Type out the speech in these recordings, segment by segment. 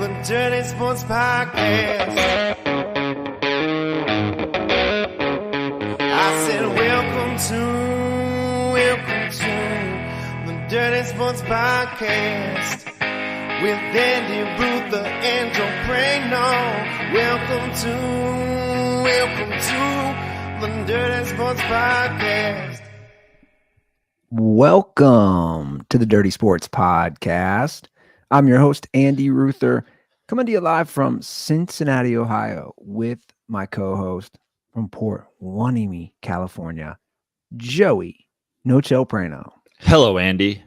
the Dirty Sports Podcast. I said, welcome to the Dirty Sports Podcast with Andy Ruther and Joe Prano. Welcome to the Dirty Sports Podcast. Welcome to the Dirty Sports Podcast. I'm your host, Andy Ruther, coming to you live from Cincinnati, Ohio, with my co-host from Port Hueneme, California, Joey No-Chill Prano. Hello, Andy.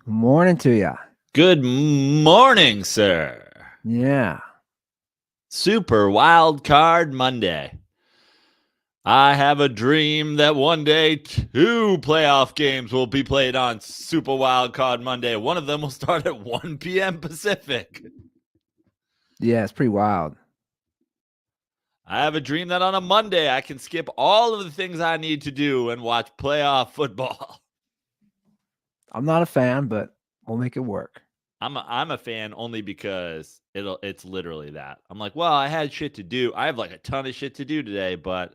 Morning to ya. Good morning, sir. Yeah. Super Wild Card Monday. I have a dream that one day 2 playoff games will be played on Super Wild Card Monday. One of them will start at 1 p.m. Pacific. Yeah, it's pretty wild. I have a dream that on a Monday I can skip all of the things I need to do and watch playoff football. I'm not a fan, but we'll make it work. I'm a fan only because it's literally that. I'm like, well, I had shit to do. I have like a ton of shit to do today, but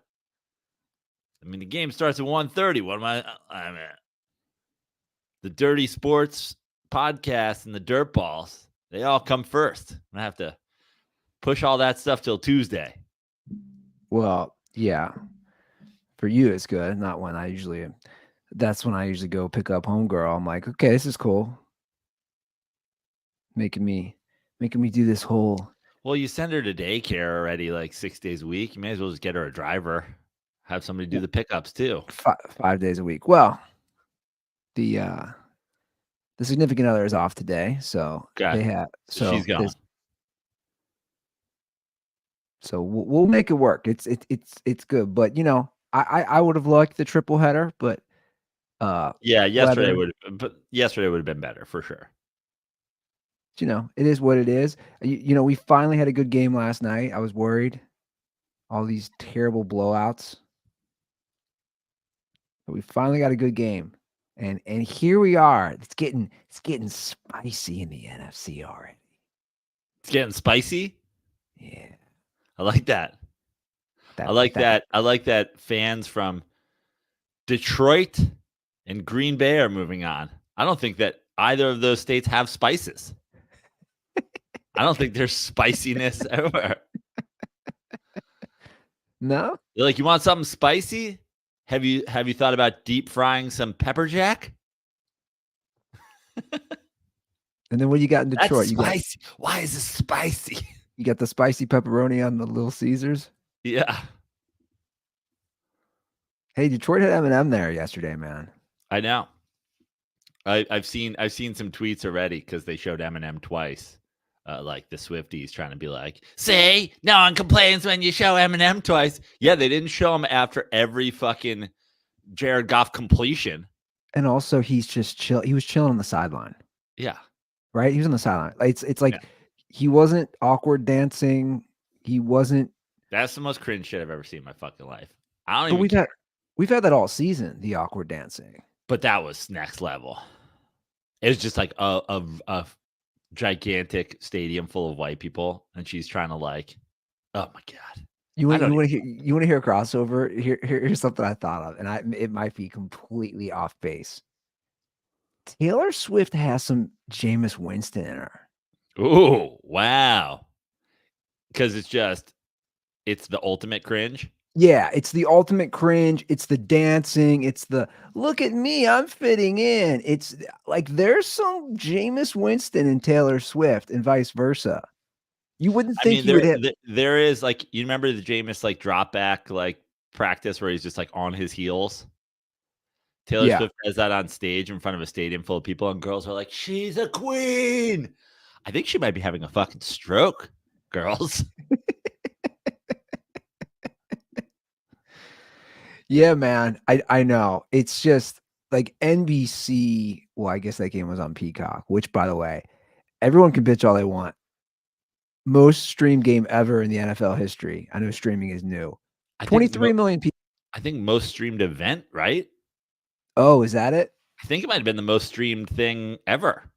I mean, the game starts at 1:30. What am I mean, the Dirty Sports Podcast and the Dirt Balls, they all come first. I'm going to have to push all that stuff till Tuesday. Well, yeah. For you, it's good. Not when that's when I usually go pick up homegirl. I'm like, okay, this is cool. Making me do this whole. Well, you send her to daycare already like 6 days a week. You may as well just get her a driver. Have somebody do the pickups too. 5 days a week. Well, the significant other is off today, so she's gone. So we'll make it work. It's good, but you know, I would have liked the triple header, but yesterday would have been better for sure. You know, it is what it is. You know, we finally had a good game last night. I was worried, all these terrible blowouts. But we finally got a good game, and here we are. It's getting spicy in the NFC already. It's getting spicy. Yeah, I like that. I like that fans from Detroit and Green Bay are moving on. I don't think that either of those states have spices. I don't think there's spiciness ever. No? They're like, you want something spicy? Have you thought about deep frying some pepper jack? And then what you got in Detroit? That's spicy. Why is it spicy? You got the spicy pepperoni on the Little Caesars? Yeah. Hey, Detroit had M&M there yesterday, man. I know. I've seen some tweets already because they showed M&M twice. Like the Swifties trying to be like, see, no one complains when you show M&M twice. Yeah, they didn't show him after every fucking Jared Goff completion. And also, he's just chill. He was chilling on the sideline. Yeah. Right? He was on the sideline. It's like He wasn't awkward dancing. He wasn't. That's the most cringe shit I've ever seen in my fucking life. We've had that all season, the awkward dancing. But that was next level. It was just like a gigantic stadium full of white people, and she's trying to like, oh my god! You want to hear a crossover? Here's something I thought of, and it might be completely off base. Taylor Swift has some Jameis Winston in her. Oh wow! Because it's the ultimate cringe. Yeah, it's the ultimate cringe. It's the dancing. It's the look at me, I'm fitting in. It's like there's some Jameis Winston and Taylor Swift and vice versa. You wouldn't think there is like, you remember the Jameis like drop back like practice where he's just like on his heels. Taylor Swift does that on stage in front of a stadium full of people, and girls are like, she's a queen. I think she might be having a fucking stroke, girls. Yeah, man. I know. It's just like NBC. Well, I guess that game was on Peacock, which, by the way, everyone can bitch all they want. Most streamed game ever in the NFL history. I know streaming is new. 23 million people. I think most streamed event, right? Oh, is that it? I think it might have been the most streamed thing ever.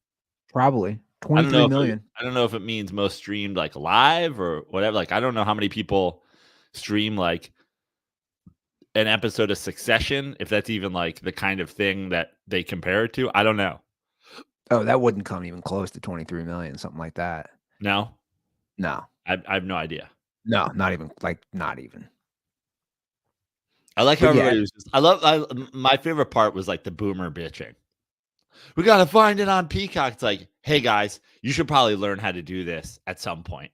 Probably. 23 million. I don't know if it means most streamed like live or whatever. Like, I don't know how many people stream like an episode of Succession, if that's even like the kind of thing that they compare it to. I don't know. Oh, that wouldn't come even close to 23 million, something like that. No, No, I have no idea. no, not even. Not even. I like how But yeah. everybody was just, my favorite part was like the boomer bitching. We got to find it on Peacock. It's like, hey guys, you should probably learn how to do this at some point.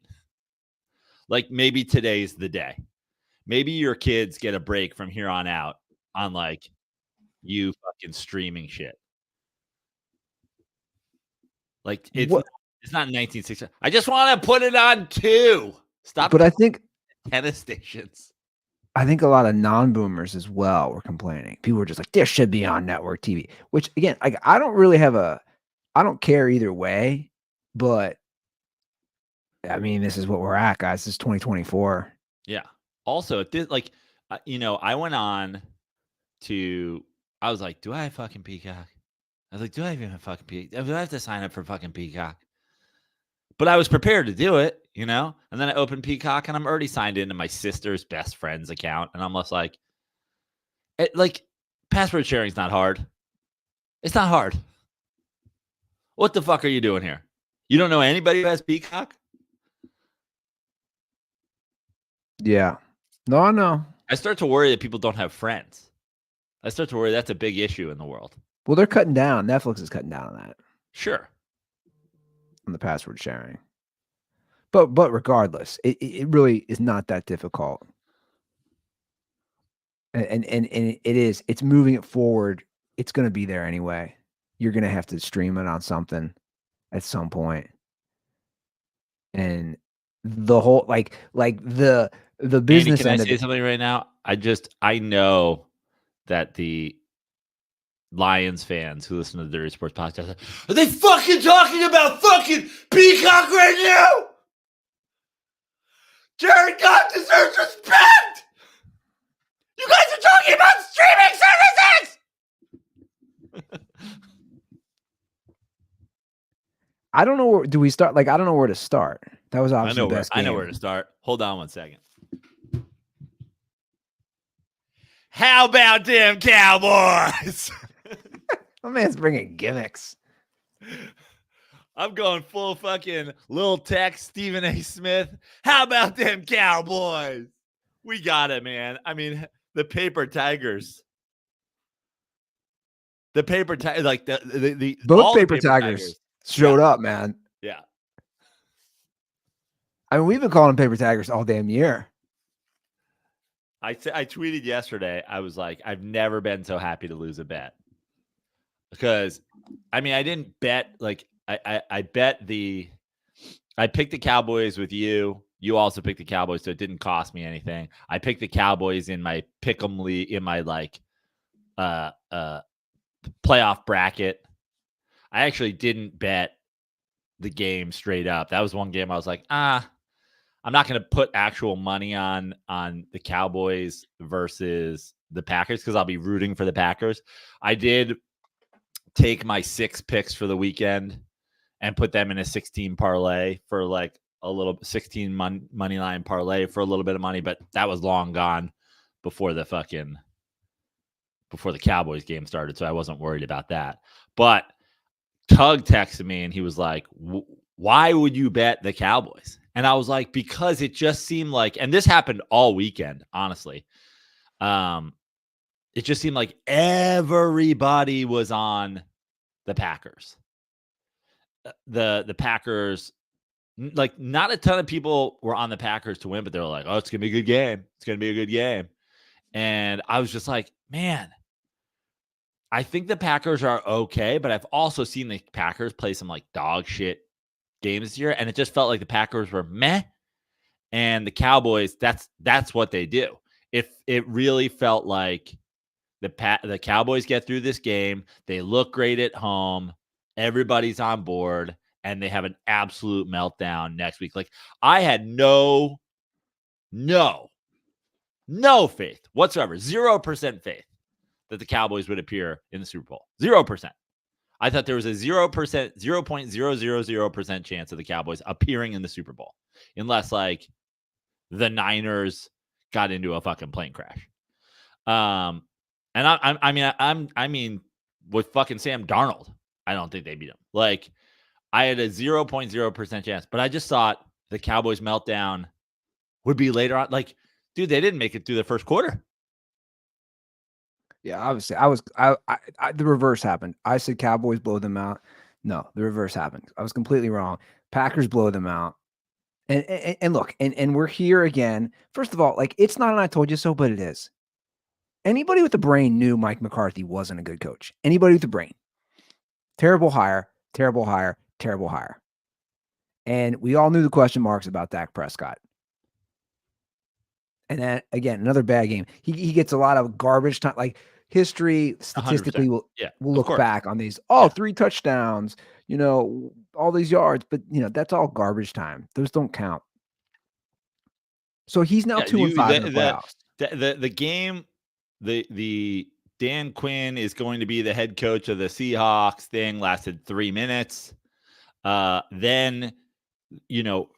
Like maybe today's the day. Maybe your kids get a break from here on out on like you fucking streaming shit. Like it's not 1960. I just want to put it on 2. Stop. But I think tennis stations. I think a lot of non-boomers as well were complaining. People were just like, "This should be on network TV." Which again, like I don't care either way. But I mean, this is what we're at, guys. This is 2024. Yeah. Also, it did like, I went on to. I was like, "Do I have fucking Peacock?" I was like, "Do I even have fucking Peacock? Do I have to sign up for fucking Peacock?" But I was prepared to do it, And then I opened Peacock and I'm already signed into my sister's best friend's account. And I'm just like, password sharing is not hard. It's not hard. What the fuck are you doing here? You don't know anybody who has Peacock? Yeah. No, I know. I start to worry that people don't have friends. I start to worry that's a big issue in the world. Well, they're cutting down. Netflix is cutting down on that. Sure. On the password sharing. But regardless, it really is not that difficult. And it's moving it forward. It's going to be there anyway. You're going to have to stream it on something at some point. And the whole like the business. Andy, can I say something right now? I know that the Lions fans who listen to the Dirty Sports Podcast are they fucking talking about fucking Peacock right now? Jared Goff deserves respect. You guys are talking about streaming services. I don't know where do we start. Like I don't know where to start. That was obviously the best game. I know where to start. Hold on one second. How about them Cowboys? My man's bringing gimmicks. I'm going full fucking Lil Tech, Stephen A. Smith. How about them Cowboys? We got it, man. I mean, the paper tigers. The paper tigers, like the both paper tigers showed up, man. Yeah. I mean, we've been calling them paper tigers all damn year. I tweeted yesterday. I was like, I've never been so happy to lose a bet. Because, I mean, I didn't bet like I picked the Cowboys with you. You also picked the Cowboys, so it didn't cost me anything. I picked the Cowboys in my pick'em league, in my playoff bracket. I actually didn't bet the game straight up. That was one game I was like, I'm not going to put actual money on the Cowboys versus the Packers because I'll be rooting for the Packers. I did take my 6 picks for the weekend and put them in a 16 parlay for like a little 16 money line parlay for a little bit of money, but that was long gone before the Cowboys game started, so I wasn't worried about that. But Tug texted me and he was like, why would you bet the Cowboys? And I was like, because it just seemed like, and this happened all weekend, honestly. It just seemed like everybody was on the Packers. The Packers, like not a ton of people were on the Packers to win, but they were like, oh, it's going to be a good game. It's going to be a good game. And I was just like, man, I think the Packers are okay, but I've also seen the Packers play some like dog shit games this year, and it just felt like the Packers were meh, and the Cowboys, that's what they do. It really felt like the Cowboys get through this game, they look great at home, everybody's on board, and they have an absolute meltdown next week. Like I had no faith whatsoever, 0% faith that the Cowboys would appear in the Super Bowl. 0%. I thought there was a 0.000% chance of the Cowboys appearing in the Super Bowl unless like the Niners got into a fucking plane crash. And I mean, with fucking Sam Darnold, I don't think they beat him. Like, I had a 0.0% chance, but I just thought the Cowboys meltdown would be later on. Like, dude, they didn't make it through the first quarter. Yeah, obviously, the reverse happened. I said Cowboys blow them out. No, the reverse happened. I was completely wrong. Packers blow them out. And look, and we're here again. First of all, like, it's not an I told you so, but it is. Anybody with a brain knew Mike McCarthy wasn't a good coach. Anybody with a brain. Terrible hire, terrible hire, terrible hire. And we all knew the question marks about Dak Prescott. And then again, another bad game. He gets a lot of garbage time. Like, history statistically will look back on these. 3 touchdowns, all these yards, but that's all garbage time. Those don't count. So he's now 2-5 in the playoffs. The game, the Dan Quinn is going to be the head coach of the Seahawks thing lasted 3 minutes. Then,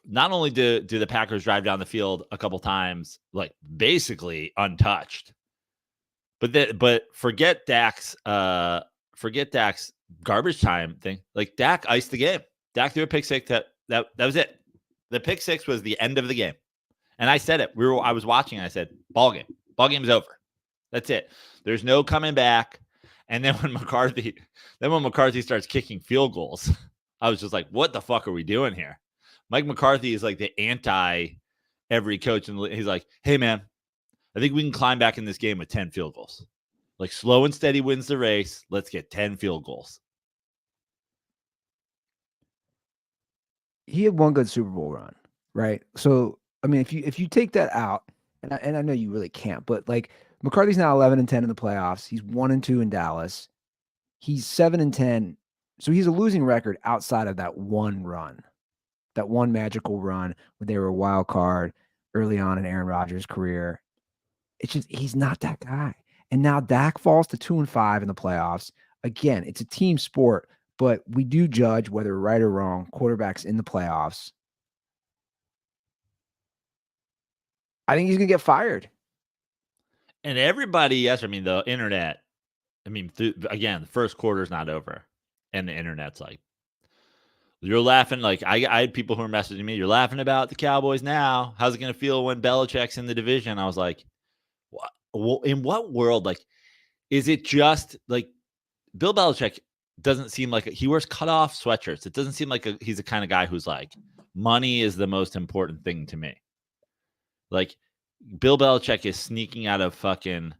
not only do the Packers drive down the field a couple times, like basically untouched, but forget Dak's garbage time thing. Like, Dak iced the game. Dak threw a pick six. That was it. The pick six was the end of the game. And I said it. I was watching and I said, ball game. Ball game's over. That's it. There's no coming back. And then when McCarthy starts kicking field goals, I was just like, what the fuck are we doing here? Mike McCarthy is like the anti every coach. And he's like, hey, man, I think we can climb back in this game with 10 field goals. Like, slow and steady wins the race. Let's get 10 field goals. He had one good Super Bowl run, right? So, I mean, if you take that out, and I know you really can't, but like, McCarthy's now 11-10 in the playoffs. He's 1-2 in Dallas. He's 7-10. So he's a losing record outside of that one run, that one magical run where they were a wild card early on in Aaron Rodgers' career. It's just, he's not that guy. And now Dak falls to 2-5 in the playoffs. Again, it's a team sport, but we do judge whether right or wrong quarterbacks in the playoffs. I think he's going to get fired. And everybody, yes, I mean, the internet, again, the first quarter's not over. And the internet's like, you're laughing. Like, I had people who were messaging me, you're laughing about the Cowboys now. How's it going to feel when Belichick's in the division? I was like, what? In what world? Like, is it just like Bill Belichick doesn't seem like he wears cutoff sweatshirts. It doesn't seem like he's the kind of guy who's like, money is the most important thing to me. Like, Bill Belichick is sneaking out of fucking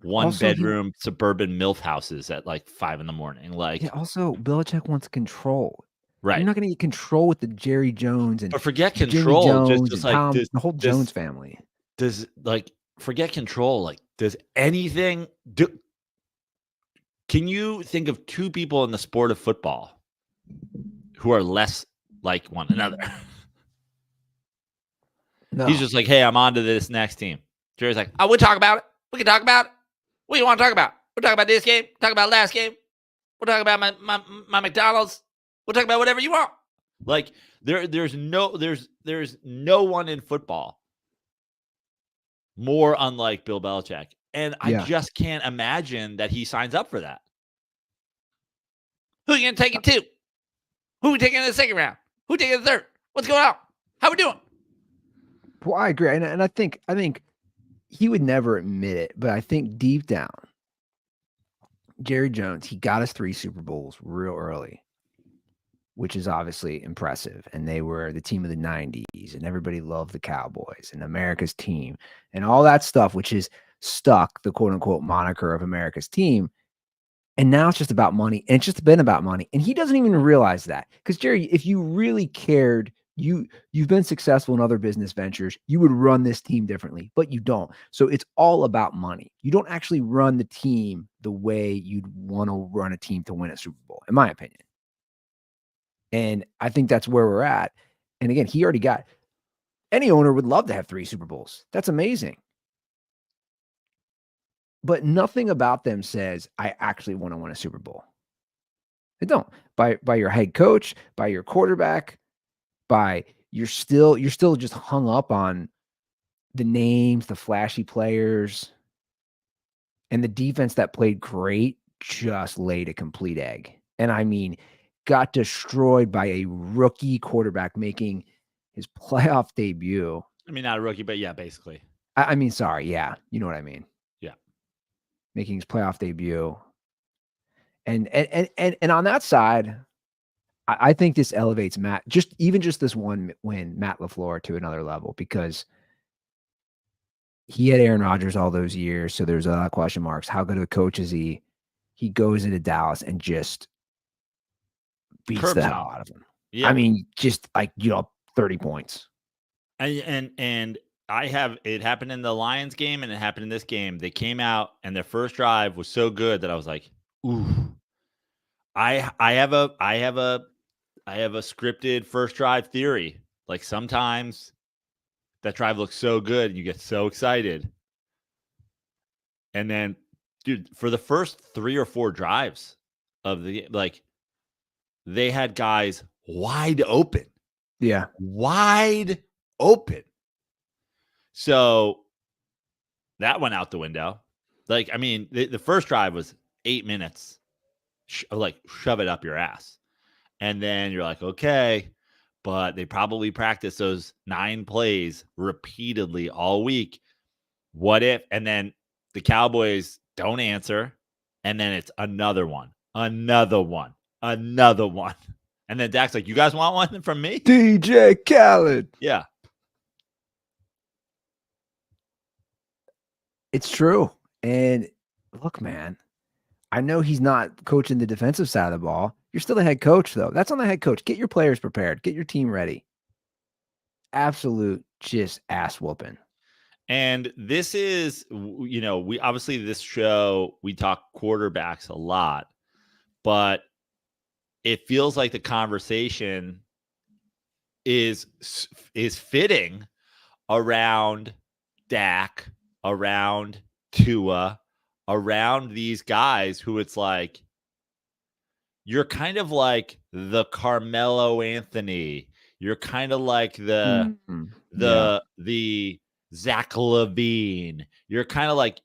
one-bedroom suburban MILF houses at like 5 a.m. Like, yeah, also, Belichick wants control. Right. You're not going to get control with the Jerry Jones and but forget Jimmy control. Jones Just and like Tom, the whole Jones family. Forget control. Like, does anything do? Can you think of 2 people in the sport of football who are less like one another? No. He's just like, hey, I'm on to this next team. Jerry's like, oh, we'll talk about it. We can talk about it. What do you want to talk about? We'll talk about this game. Talk about last game. We'll talk about my McDonald's. We'll talk about whatever you want. Like, there's no one in football more unlike Bill Belichick. And I just can't imagine that he signs up for that. Who are you going to take it to? Who are we taking in the second round? Who are we taking in the third? What's going on? How are we doing? Well, I agree. And I think he would never admit it, but I think deep down, Jerry Jones, he got us 3 Super Bowls real early, which is obviously impressive. And they were the team of the 90s, and everybody loved the Cowboys and America's team and all that stuff, which is stuck the quote unquote moniker of America's team. And now it's just about money. And it's just been about money. And he doesn't even realize that. Because Jerry, if you really cared, you've been successful in other business ventures, you would run this team differently, but you don't. So it's all about money. You don't actually run the team the way you'd want to run a team to win a Super Bowl, in my opinion. And I think that's where we're at. And again, he already got, any owner would love to have 3 Super Bowls. That's amazing. But nothing about them says, I actually want to win a Super Bowl. They don't. By your head coach, by your quarterback, by you're still just hung up on the names, the flashy players, and the defense that played great just laid a complete egg. And I mean, got destroyed by a rookie quarterback making his playoff debut. I mean, not a rookie, but yeah, basically. I mean, sorry, yeah, you know what I mean. Yeah. Making his playoff debut. And on that side, I think this elevates Matt, just this one win, Matt LaFleur, to another level, because he had Aaron Rodgers all those years, so there's a lot of question marks. How good of a coach is he? He goes into Dallas and just beats Curbs the him. hell out of him. Yeah. I mean, just like, 30 points. And it happened in the Lions game and it happened in this game. They came out and their first drive was so good that I was like, ooh. I have a scripted first drive theory. Like sometimes that drive looks so good and you get so excited. And then, dude, for the first 3 or 4 drives of the, like, they had guys wide open. Yeah. Wide open. So that went out the window. Like, I mean, the first drive was 8 minutes. Shove it up your ass. And then you're like, okay, but they probably practice those 9 plays repeatedly all week. What if? And then the Cowboys don't answer. And then it's another one. And then Dak's like, you guys want one from me? DJ Khaled. Yeah. It's true. And look, man, I know he's not coaching the defensive side of the ball. You're still the head coach, though. That's on the head coach. Get your players prepared. Get your team ready. Absolute just ass whooping. And this is, we obviously this show, we talk quarterbacks a lot, but it feels like the conversation is fitting around Dak, around Tua, around these guys who it's like, you're kind of like the Carmelo Anthony. You're kind of like the Zach LaVine. You're kind of like,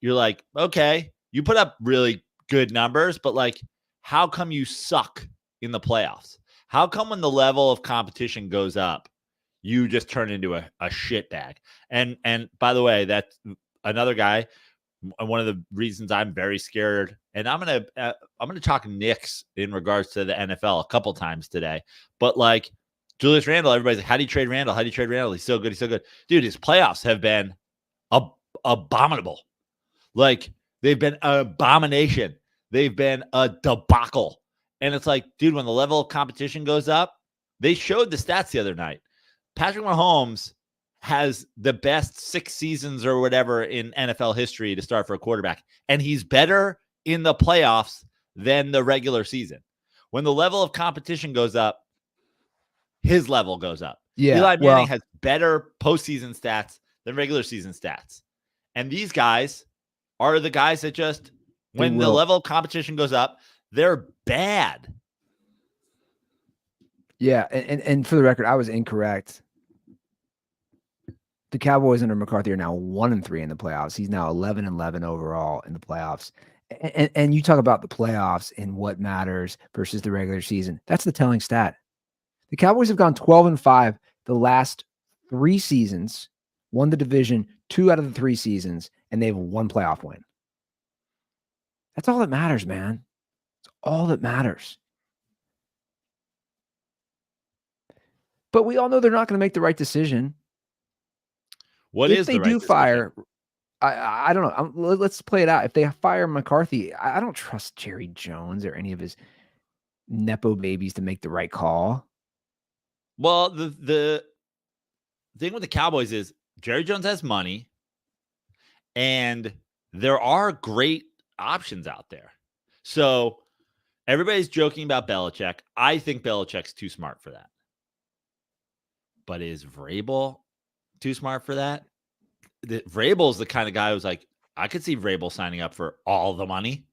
okay, you put up really good numbers, but like, how come you suck in the playoffs? How come when the level of competition goes up, you just turn into a shit bag? And by the way, that's another guy. One of the reasons I'm very scared, and I'm gonna talk Knicks in regards to the NFL a couple times today, but like Julius Randle, everybody's like, how do you trade Randle? How do you trade Randle? He's so good. He's so good. Dude, his playoffs have been abominable. Like, they've been an abomination. They've been a debacle. And it's like, dude, when the level of competition goes up, they showed the stats the other night. Patrick Mahomes has the best 6 seasons or whatever in NFL history to start for a quarterback. And he's better in the playoffs than the regular season. When the level of competition goes up, his level goes up. Yeah, Eli Manning has better postseason stats than regular season stats. And these guys are the guys that just, when the level of competition goes up, they're bad. Yeah, and for the record, I was incorrect. The Cowboys under McCarthy are now 1-3 in the playoffs. He's now 11-11 overall in the playoffs. And you talk about the playoffs and what matters versus the regular season. That's the telling stat. The Cowboys have gone 12-5 the last 3 seasons, won the division 2 out of the 3 seasons, and they have 1 playoff win. That's all that matters, man. It's all that matters. But we all know they're not going to make the right decision. If they do fire, I don't know. Let's play it out. If they fire McCarthy, I don't trust Jerry Jones or any of his Nepo babies to make the right call. Well, the thing with the Cowboys is Jerry Jones has money, and there are great options out there. So everybody's joking about Belichick. I think Belichick's too smart for that. But is Vrabel too smart for that? Vrabel's the kind of guy who's like, I could see Vrabel signing up for all the money.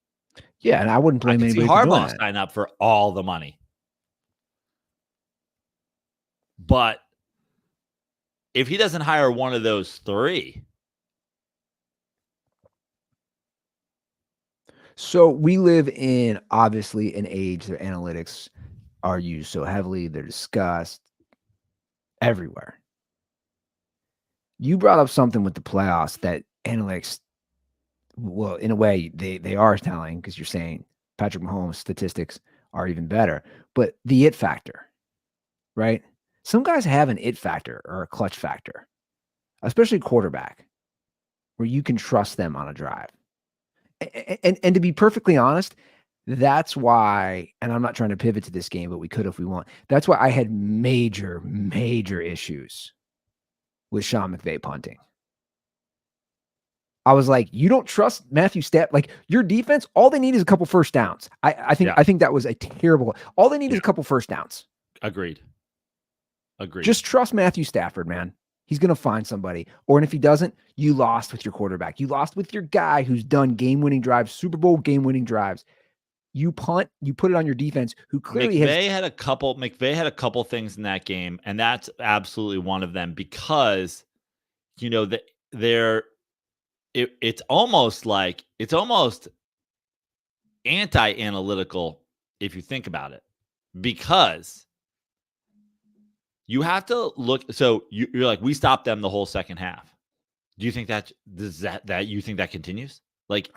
Yeah, and I wouldn't I blame could see anybody for doing Harbaugh that. sign up for all the money. But if he doesn't hire one of those three. So we live in obviously an age that analytics are used so heavily. They're discussed everywhere. You brought up something with the playoffs that analytics, well, in a way, they are telling, because you're saying Patrick Mahomes' statistics are even better. But the it factor, right? Some guys have an it factor or a clutch factor, especially quarterback, where you can trust them on a drive. And to be perfectly honest, that's why, and I'm not trying to pivot to this game, but we could if we want. That's why I had major, major issues with Sean McVay punting. I was like, you don't trust Matthew Stafford. Like your defense, all they need is a couple first downs. I think that was a terrible. All they need is a couple first downs. Agreed. Just trust Matthew Stafford, man. He's going to find somebody. Or if he doesn't, you lost with your quarterback. You lost with your guy who's done game-winning drives, Super Bowl game-winning drives. You punt, you put it on your defense, who clearly McVay had a couple things in that game, and that's absolutely one of them because, it's almost anti-analytical if you think about it, because you have to look. So you're like, we stopped them the whole second half. Do you think that you think that continues? Like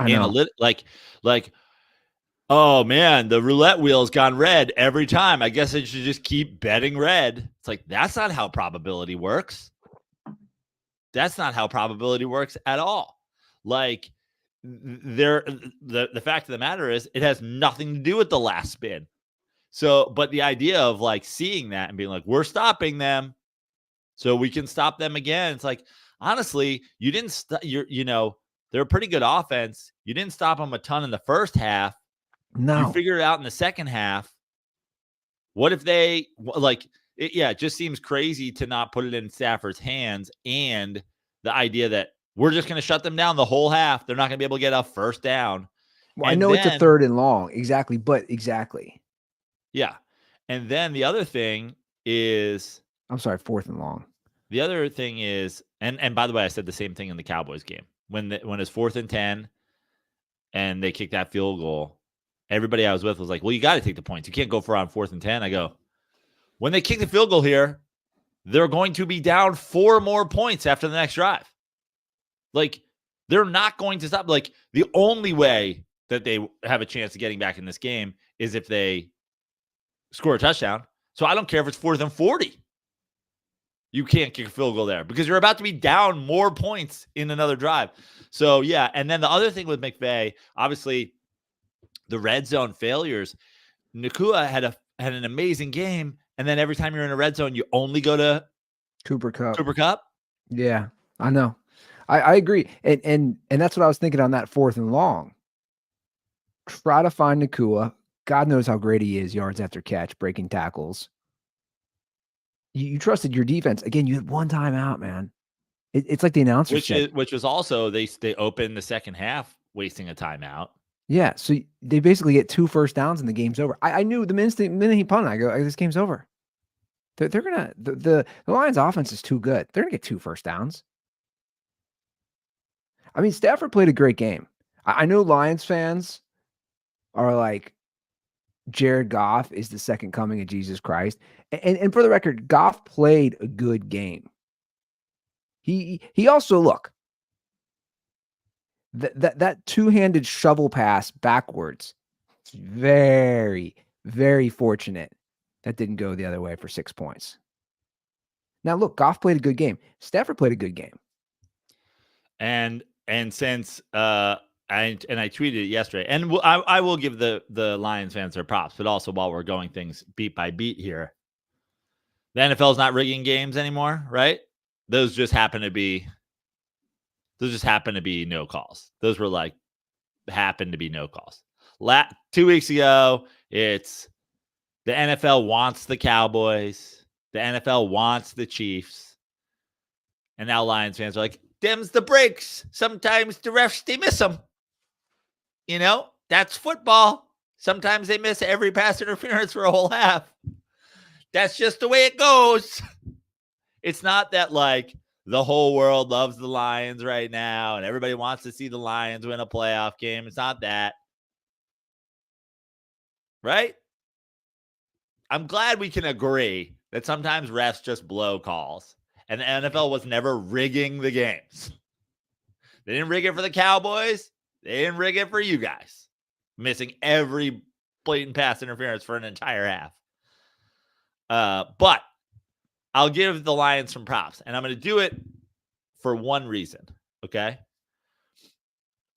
oh man, the roulette wheel's gone red every time. I guess I should just keep betting red. It's like, that's not how probability works. That's not how probability works at all. Like the fact of the matter is it has nothing to do with the last spin. So, but the idea of like seeing that and being like, we're stopping them so we can stop them again. It's like, honestly, you didn't they're a pretty good offense. You didn't stop them a ton in the first half. No. You figure it out in the second half. What if they it just seems crazy to not put it in Stafford's hands, and the idea that we're just going to shut them down the whole half. They're not going to be able to get a first down. Well, I know it's a third and long. Exactly. Yeah. And then the other thing is, I'm sorry, fourth and long. The other thing is, and by the way, I said the same thing in the Cowboys game. When it's 4th and 10 and they kick that field goal, everybody I was with was like, well, you got to take the points. You can't go for on 4th and 10. I go, when they kick the field goal here, they're going to be down 4 more points after the next drive. Like, they're not going to stop. Like, the only way that they have a chance of getting back in this game is if they score a touchdown. So I don't care if it's 4th and 40. You can't kick a field goal there because you're about to be down more points in another drive. So, yeah. And then the other thing with McVay, obviously, the red zone failures. Nakua had an amazing game, and then every time you're in a red zone, you only go to Cooper Kupp. Yeah, I know. I agree. And that's what I was thinking on that 4th and long. Try to find Nakua. God knows how great he is, yards after catch, breaking tackles. You trusted your defense. Again, you had one timeout, man. It's like the announcer said. Which was also, they opened the second half wasting a timeout. Yeah, so they basically get 2 first downs and the game's over. I knew the minute he punted, I go, this game's over. They're gonna the Lions offense is too good. They're gonna get 2 first downs. I mean, Stafford played a great game. I know Lions fans are like, Jared Goff is the second coming of Jesus Christ. And for the record, Goff played a good game. He also, look, that two-handed shovel pass backwards, it's very, very fortunate that didn't go the other way for 6 points. Now, look, Goff played a good game. Stafford played a good game. And since I tweeted it yesterday, and I will give the Lions fans their props, but also while we're going things beat by beat here, the NFL's not rigging games anymore, right? Those just happen to be no calls. Those were like happen to be no calls. 2 weeks ago, it's the NFL wants the Cowboys, the NFL wants the Chiefs, and now Lions fans are like, them's the breaks. Sometimes the refs, they miss them. That's football. Sometimes they miss every pass interference for a whole half. That's just the way it goes. It's not that like the whole world loves the Lions right now and everybody wants to see the Lions win a playoff game. It's not that. Right? I'm glad we can agree that sometimes refs just blow calls. And the NFL was never rigging the games. They didn't rig it for the Cowboys. They didn't rig it for you guys. Missing every blatant pass interference for an entire half. But I'll give the Lions some props. And I'm going to do it for one reason. Okay?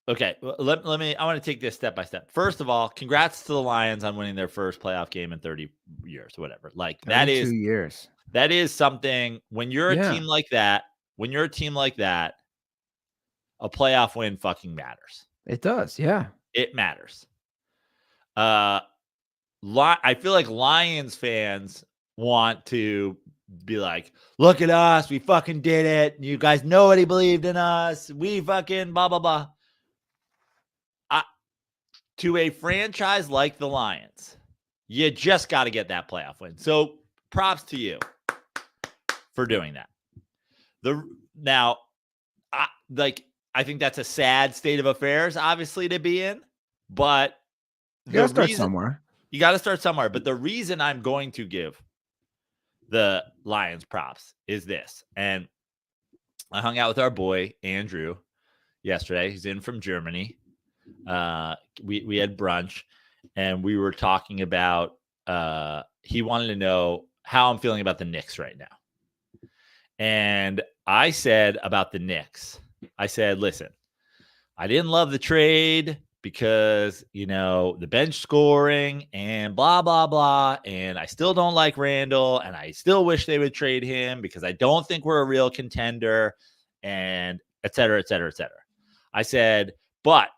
Okay, let me. I want to take this step by step. First of all, congrats to the Lions on winning their first playoff game in 30 years, whatever. Like that is 2 years. That is something. When you're a team like that, a playoff win fucking matters. It does, yeah. It matters. I feel like Lions fans want to be like, look at us, we fucking did it. You guys, nobody believed in us. We fucking blah blah blah. To a franchise like the Lions, you just got to get that playoff win. So props to you for doing that. I think that's a sad state of affairs, obviously, to be in. But you got to start somewhere. You got to start somewhere. But the reason I'm going to give the Lions props is this. And I hung out with our boy, Andrew, yesterday. He's in from Germany. We had brunch and we were talking about he wanted to know how I'm feeling about the Knicks right now. And I said about the Knicks, I said, listen, I didn't love the trade because, the bench scoring and blah, blah, blah. And I still don't like Randall and I still wish they would trade him because I don't think we're a real contender and et cetera, et cetera, et cetera. I said, but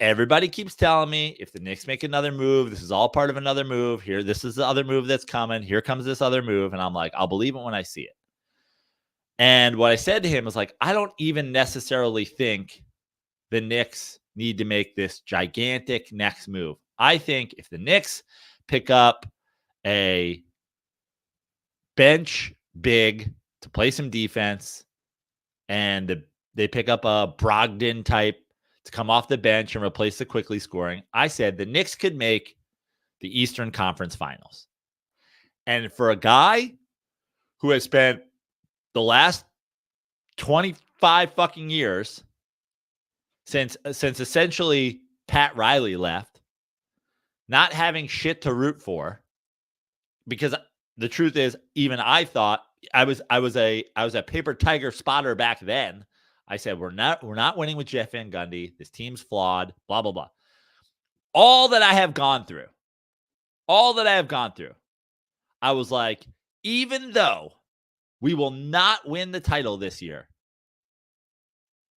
everybody keeps telling me if the Knicks make another move, this is all part of another move. Here, this is the other move that's coming. Here comes this other move. And I'm like, I'll believe it when I see it. And what I said to him was like, I don't even necessarily think the Knicks need to make this gigantic next move. I think if the Knicks pick up a bench big to play some defense and they pick up a Brogdon type to come off the bench and replace the quickly scoring, I said the Knicks could make the Eastern Conference Finals. And for a guy who has spent the last 25 fucking years since essentially Pat Riley left, not having shit to root for, because the truth is, even I thought I was a paper tiger spotter back then. I said, we're not winning with Jeff Van Gundy. This team's flawed, blah, blah, blah. All that I have gone through, I was like, even though we will not win the title this year,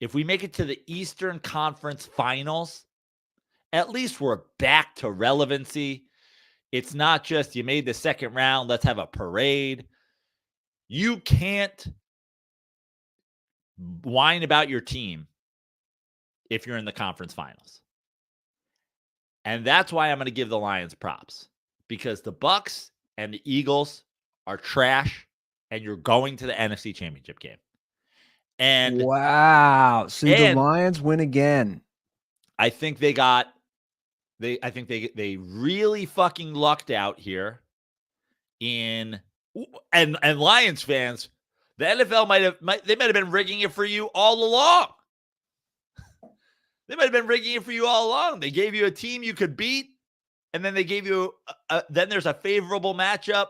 if we make it to the Eastern Conference Finals, at least we're back to relevancy. It's not just you made the second round, let's have a parade. You can't whine about your team if you're in the conference finals. And that's why I'm going to give the Lions props, because the Bucks and the Eagles are trash and you're going to the NFC Championship game. And wow. So the Lions win again. I think they really fucking lucked out here and Lions fans, the NFL might have been rigging it for you all along. They might have been rigging it for you all along. They gave you a team you could beat, and then they gave you then there's a favorable matchup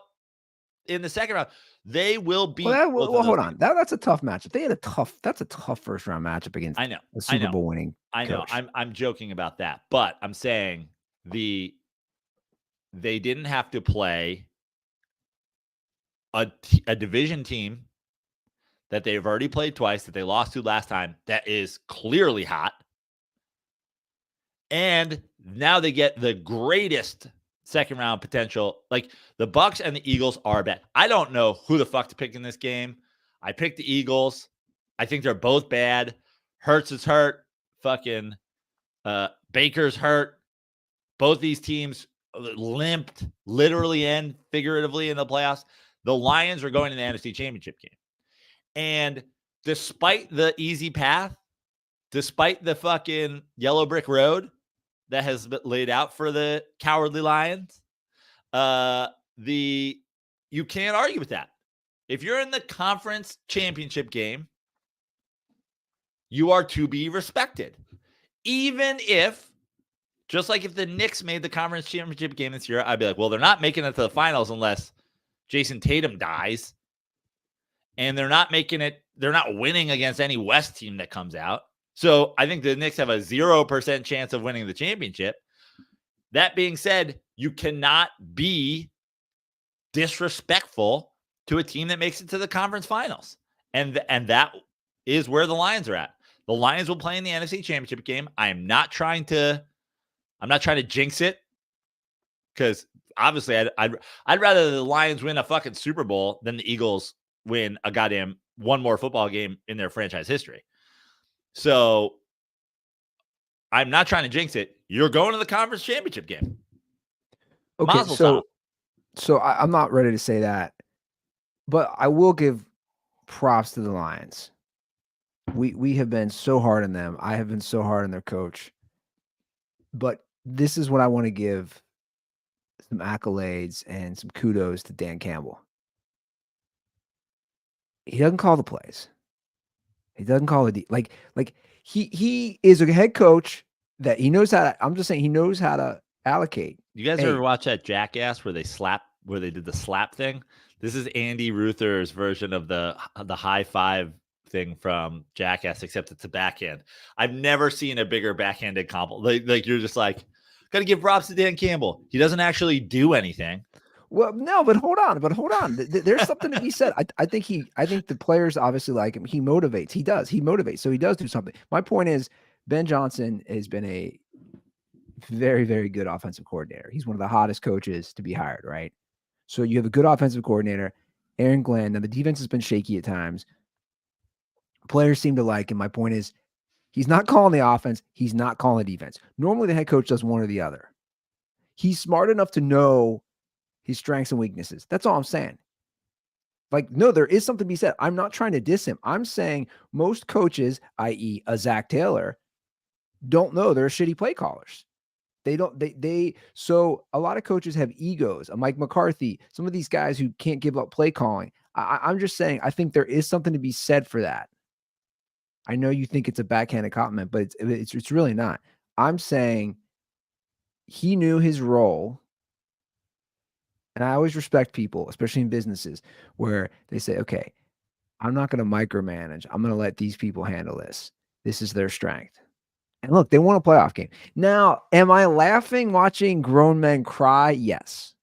in the second round. They will beat. Well, hold on. That's a tough matchup. That's a tough first round matchup against a Super Bowl winning. I know. coach. I'm joking about that, but I'm saying they didn't have to play a division team that they've already played twice, that they lost to last time, that is clearly hot. And now they get the greatest second round potential. Like, the Bucks and the Eagles are bad. I don't know who the fuck to pick in this game. I picked the Eagles. I think they're both bad. Hurts is hurt. Fucking Baker's hurt. Both these teams limped literally and figuratively in the playoffs. The Lions are going to the NFC Championship game. And despite the easy path, despite the fucking yellow brick road that has been laid out for the Cowardly Lions, you can't argue with that. If you're in the conference championship game, you are to be respected. Even if, just like if the Knicks made the conference championship game this year, I'd be like, well, they're not making it to the finals unless Jason Tatum dies. And they're not winning against any West team that comes out. So I think the Knicks have a 0% chance of winning the championship. That being said, you cannot be disrespectful to a team that makes it to the conference finals. And that is where the Lions are at. The Lions will play in the NFC Championship game. I'm not trying to jinx it, because obviously I'd rather the Lions win a fucking Super Bowl than the Eagles win a goddamn one more football game in their franchise history. So I'm not trying to jinx it. You're going to the conference championship game. Okay, so I'm not ready to say that, but I will give props to the Lions. We have been so hard on them. I have been so hard on their coach. But this is what I want to give some accolades and some kudos to Dan Campbell. He doesn't call the plays. He doesn't call the like he is a head coach that he knows how to, I'm just saying he knows how to allocate. You guys ever watch that Jackass where they did the slap thing? This is Andy Ruther's version of the high five thing from Jackass, except it's a backhand. I've never seen a bigger backhanded compliment. Like you're just like, gotta give props to Dan Campbell. He doesn't actually do anything. Well, no, but hold on. There's something to be said. I think the players obviously like him. He motivates. He motivates. So he does do something. My point is, Ben Johnson has been a very, very good offensive coordinator. He's one of the hottest coaches to be hired, right? So you have a good offensive coordinator, Aaron Glenn. Now the defense has been shaky at times. Players seem to like him. My point is, he's not calling the offense. He's not calling the defense. Normally the head coach does one or the other. He's smart enough to know his strengths and weaknesses. That's all I'm saying. Like, no, there is something to be said. I'm not trying to diss him. I'm saying most coaches, i.e. a Zach Taylor, don't know they're shitty play callers. So a lot of coaches have egos. A Mike McCarthy, some of these guys who can't give up play calling. I'm just saying, I think there is something to be said for that. I know you think it's a backhanded compliment, but it's really not. I'm saying he knew his role. And I always respect people, especially in businesses, where they say, okay, I'm not going to micromanage. I'm going to let these people handle this. This is their strength. And look, they won a playoff game. Now, am I laughing watching grown men cry? Yes.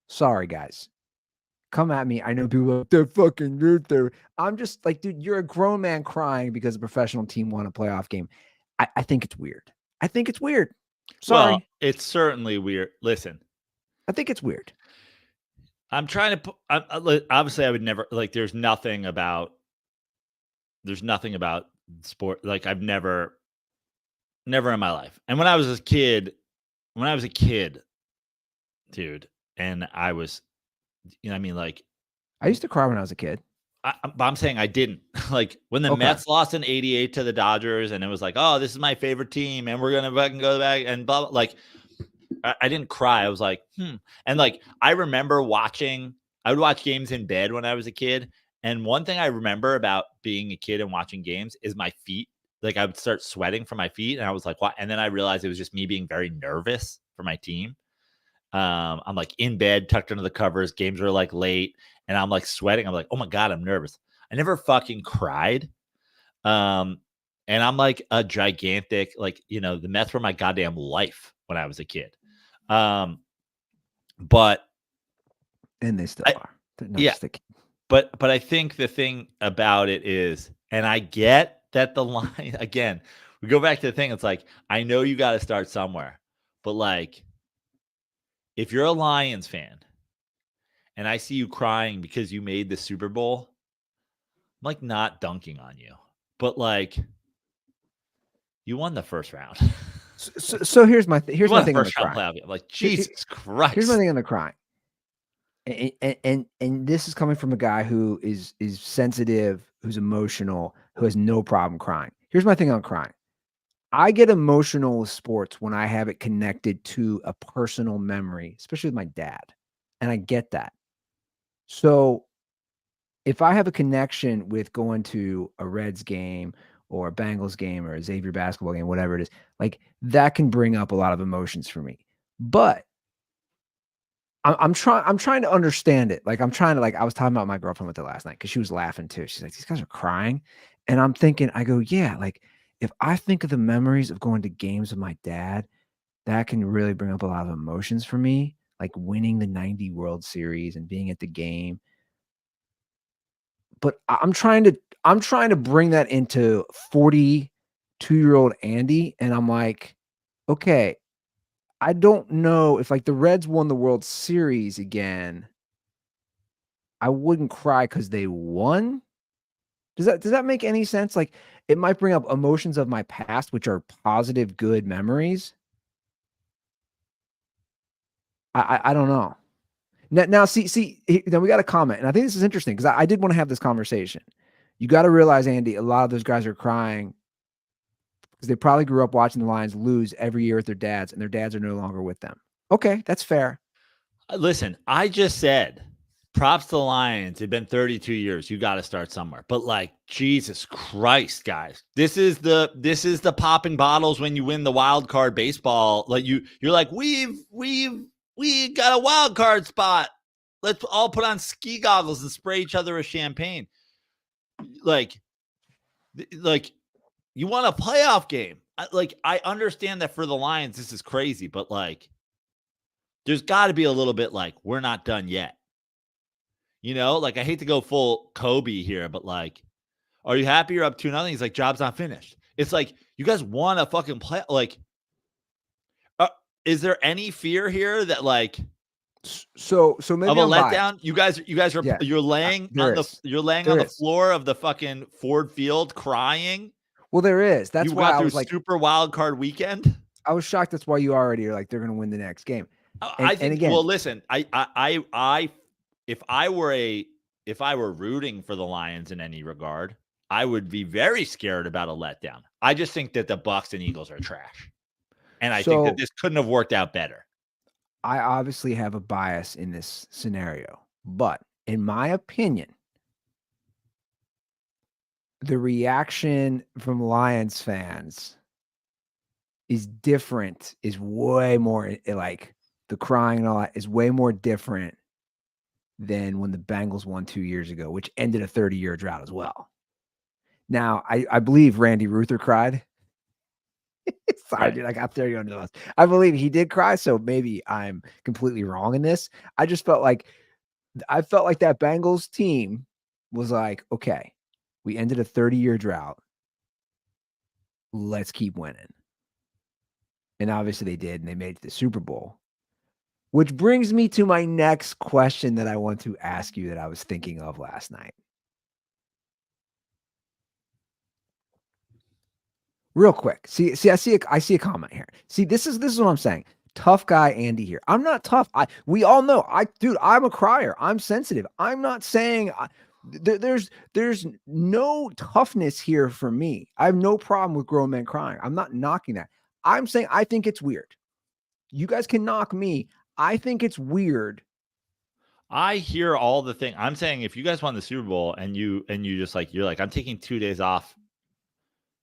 Sorry, guys. Come at me. I know people are like, they're fucking rude. I'm just like, dude, you're a grown man crying because a professional team won a playoff game. I think it's weird. Sorry. Well, it's certainly weird. Listen. I think it's weird. I'm trying to obviously I would never, like, there's nothing about sport. Like, I've never in my life. And when I was a kid, dude, and I was, you know what I mean? Like, I used to cry when I was a kid. But I'm saying I didn't. Like, when the Mets lost in '88 to the Dodgers, and it was like, oh, this is my favorite team, and we're gonna fucking go back and blah, blah, like, I didn't cry. I was like, And like, I remember I would watch games in bed when I was a kid. And one thing I remember about being a kid and watching games is my feet. Like, I would start sweating from my feet. And I was like, what? And then I realized it was just me being very nervous for my team. I'm like in bed, tucked under the covers. Games were like late. And I'm like sweating. I'm like, oh my God, I'm nervous. I never fucking cried. And I'm like a gigantic, like, you know, the Mets were my goddamn life when I was a kid. But and they still are. Yeah. But I think the thing about it is, and I get that the line, again, we go back to the thing. It's like, I know you got to start somewhere, but like, if you're a Lions fan and I see you crying because you made the Super Bowl, I'm like not dunking on you, but like, you won the first round. So here's my You my won thing on the first round crying. playoff game. Like, Here- here- Jesus Christ. Here's my thing on the crying. And this is coming from a guy who is sensitive, who's emotional, who has no problem crying. Here's my thing on crying. I get emotional with sports when I have it connected to a personal memory, especially with my dad. And I get that. So if I have a connection with going to a Reds game or a Bengals game or a Xavier basketball game, whatever it is, like that can bring up a lot of emotions for me. But I'm trying to understand it. Like I'm trying to I was talking about my girlfriend with it last night because she was laughing too. She's like, these guys are crying. And I'm thinking, I go, yeah, like if I think of the memories of going to games with my dad, that can really bring up a lot of emotions for me, like winning the 90 World Series and being at the game. But I'm trying to bring that into 42-year-old Andy. And I'm like, okay, I don't know if like the Reds won the World Series again, I wouldn't cry because they won. Does that make any sense? Like it might bring up emotions of my past, which are positive, good memories. I don't know. Now see, then we got a comment, and I think this is interesting because I did want to have this conversation. You got to realize, Andy, a lot of those guys are crying because they probably grew up watching the Lions lose every year with their dads, and their dads are no longer with them. Okay, that's fair. Listen, I just said props to the Lions. It's been 32 years. You got to start somewhere. But like Jesus Christ, guys, this is the popping bottles when you win the wild card baseball. Like you're like we got a wild card spot. Let's all put on ski goggles and spray each other with champagne. Like you want a playoff game. I understand that for the Lions this is crazy, but like there's got to be a little bit like we're not done yet. You know, like I hate to go full Kobe here, but like, are you happy you're up 2-0? He's like, job's not finished. It's like you guys won a fucking play. Like, is there any fear here that like So maybe of a I'm letdown? biased. You guys are you're laying on the floor of the fucking Ford Field crying. Well, there is. That's You why got I through was like, super wild card weekend. I was shocked. That's why you already are like they're going to win the next game. I think. Again, Well, listen, if I were rooting for the Lions in any regard, I would be very scared about a letdown. I just think that the Bucks and Eagles are trash, and I think that this couldn't have worked out better. I obviously have a bias in this scenario, but in my opinion, the reaction from Lions fans is different, is way more like the crying and all that is way more different than when the Bengals won 2 years ago, which ended a 30-year drought as well. Now, I believe Randy Ruther cried. Sorry, Right. dude, I got 30 under the bus. I believe he did cry, so maybe I'm completely wrong in this. I felt like that Bengals team was like, okay, we ended a 30-year drought. Let's keep winning. And obviously they did, and they made it to the Super Bowl. Which brings me to my next question that I want to ask you that I was thinking of last night. Real quick. See, I see a comment here. See, this is what I'm saying. Tough guy Andy here. I'm not tough. We all know. I'm a crier. I'm sensitive. I'm not saying there's no toughness here for me. I have no problem with grown men crying. I'm not knocking that. I'm saying I think it's weird. You guys can knock me. I think it's weird. I hear all the thing. I'm saying if you guys won the Super Bowl and you just like you're like I'm taking 2 days off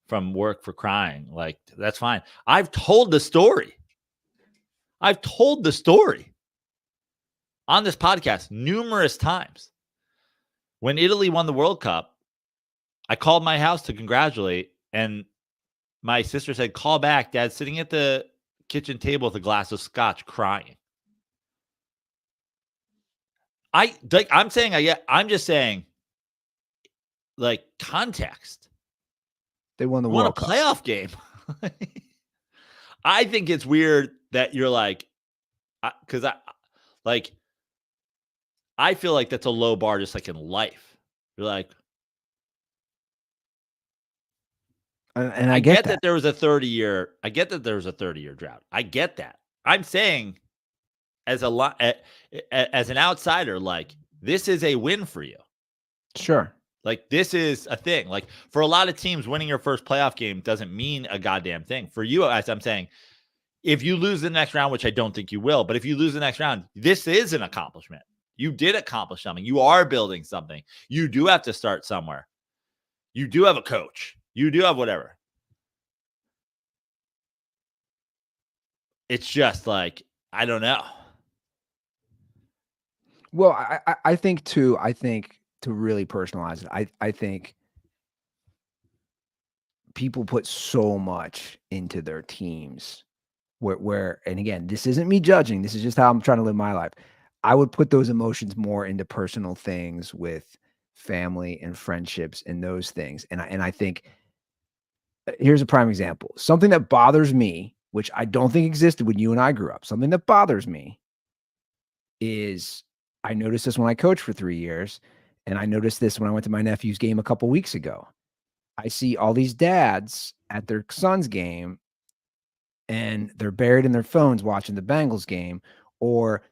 from work for crying, like that's fine. I've told the story on this podcast numerous times. When Italy won the World Cup, I called my house to congratulate, and my sister said, "Call back. Dad's sitting at the kitchen table with a glass of scotch crying." I'm just saying, like, context. They won the Won a World Cup. playoff game. I think it's weird that you're like, because I feel like that's a low bar just like in life. You're like, And I get that. there was a 30-year. I get that there was a 30-year drought. I get that. I'm saying, as an outsider, like, this is a win for you. Sure. Like, this is a thing. Like, for a lot of teams, winning your first playoff game doesn't mean a goddamn thing. For you, as I'm saying, if you lose the next round, which I don't think you will, but if you lose the next round, this is an accomplishment. You did accomplish something. You are building something. You do have to start somewhere. You do have a coach. You do have whatever. It's just like, I don't know. Well, I think to really personalize it, I think people put so much into their teams where, and again, this isn't me judging. This is just how I'm trying to live my life. I would put those emotions more into personal things with family and friendships and those things. And I think here's a prime example. Something that bothers me, which I don't think existed when you and I grew up. Something that bothers me is, I noticed this when I coached for 3 years, and I noticed this when I went to my nephew's game a couple weeks ago. I see all these dads at their son's game, and they're buried in their phones watching the Bengals game. Or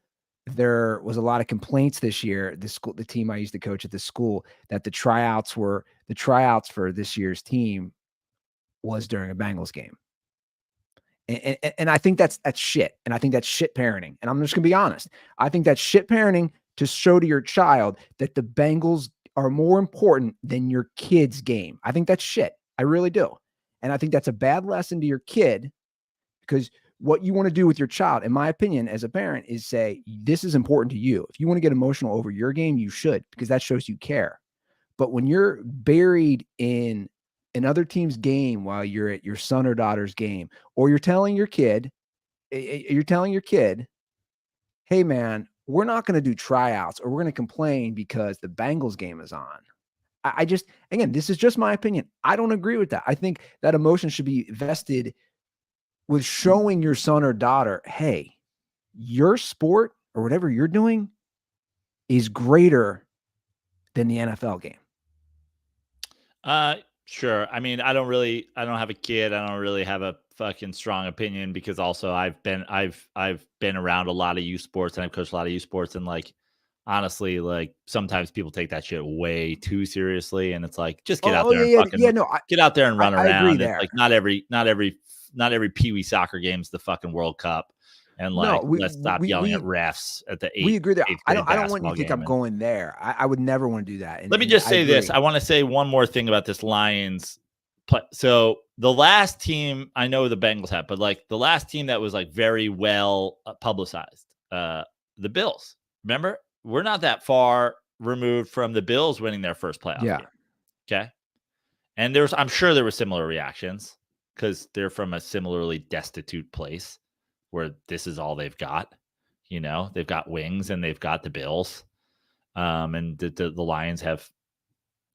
there was a lot of complaints this year, the team I used to coach at the school, that the tryouts for this year's team was during a Bengals game. And I think that's shit. And I think that's shit parenting. And I'm just gonna be honest. I think that's shit parenting to show to your child that the Bengals are more important than your kid's game. I think that's shit. I really do. And I think that's a bad lesson to your kid, because what you want to do with your child, in my opinion, as a parent, is say, this is important to you. If you want to get emotional over your game, you should, because that shows you care. But when you're buried in another team's game while you're at your son or daughter's game, or you're telling your kid, hey man, we're not going to do tryouts, or we're going to complain because the Bengals game is on. I just, again, this is just my opinion. I don't agree with that. I think that emotion should be vested with showing your son or daughter, hey, your sport or whatever you're doing is greater than the NFL game. Sure. I mean, I don't have a kid. I don't really have a fucking strong opinion, because also I've been around a lot of youth sports, and I've coached a lot of youth sports, and like, honestly, like, sometimes people take that shit way too seriously, and it's like, just get out there and get out there and run around. It's like, not every Pee-wee soccer game's the fucking World Cup. And like, let's stop yelling at refs at the 8th. We agree there. I don't want you to think I'm going there. I would never want to do that. Let me just say this. I want to say one more thing about this Lions play. So the last team, I know the Bengals have, but like the last team that was like very well publicized, the Bills. Remember, we're not that far removed from the Bills winning their first playoff game. Okay. And I'm sure there were similar reactions, because they're from a similarly destitute place where this is all they've got. You know, they've got wings and they've got the Bills. And the Lions have,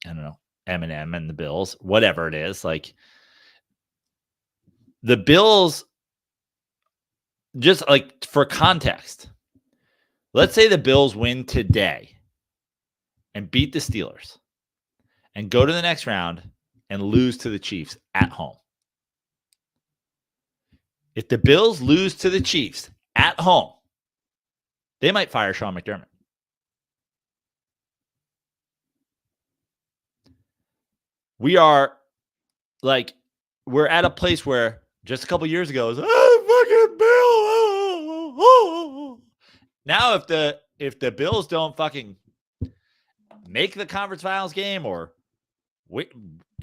I don't know, Eminem and the Bills, whatever it is. Like, the Bills, just like for context, let's say the Bills win today and beat the Steelers and go to the next round and lose to the Chiefs at home. If the Bills lose to the Chiefs at home, they might fire Sean McDermott. We're at a place where just a couple years ago, it was, fucking Bill. Now, if the Bills don't fucking make the conference finals game or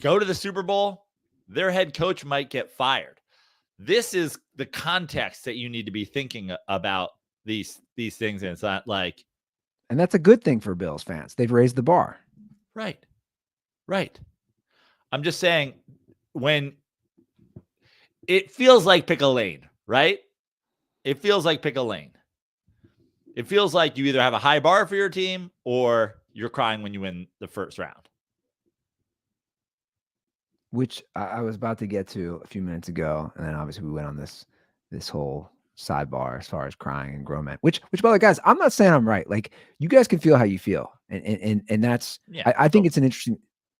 go to the Super Bowl, their head coach might get fired. This is the context that you need to be thinking about these things. And it's not like, and that's a good thing for Bills fans. They've raised the bar. Right. I'm just saying, when it feels like pick a lane, right? It feels like pick a lane. It feels like you either have a high bar for your team or you're crying when you win the first round. Which I was about to get to a few minutes ago, and then obviously we went on this whole sidebar as far as crying and grown men. Which by the way, guys, I'm not saying I'm right. Like, you guys can feel how you feel, and that's. Yeah, I think it's an interesting.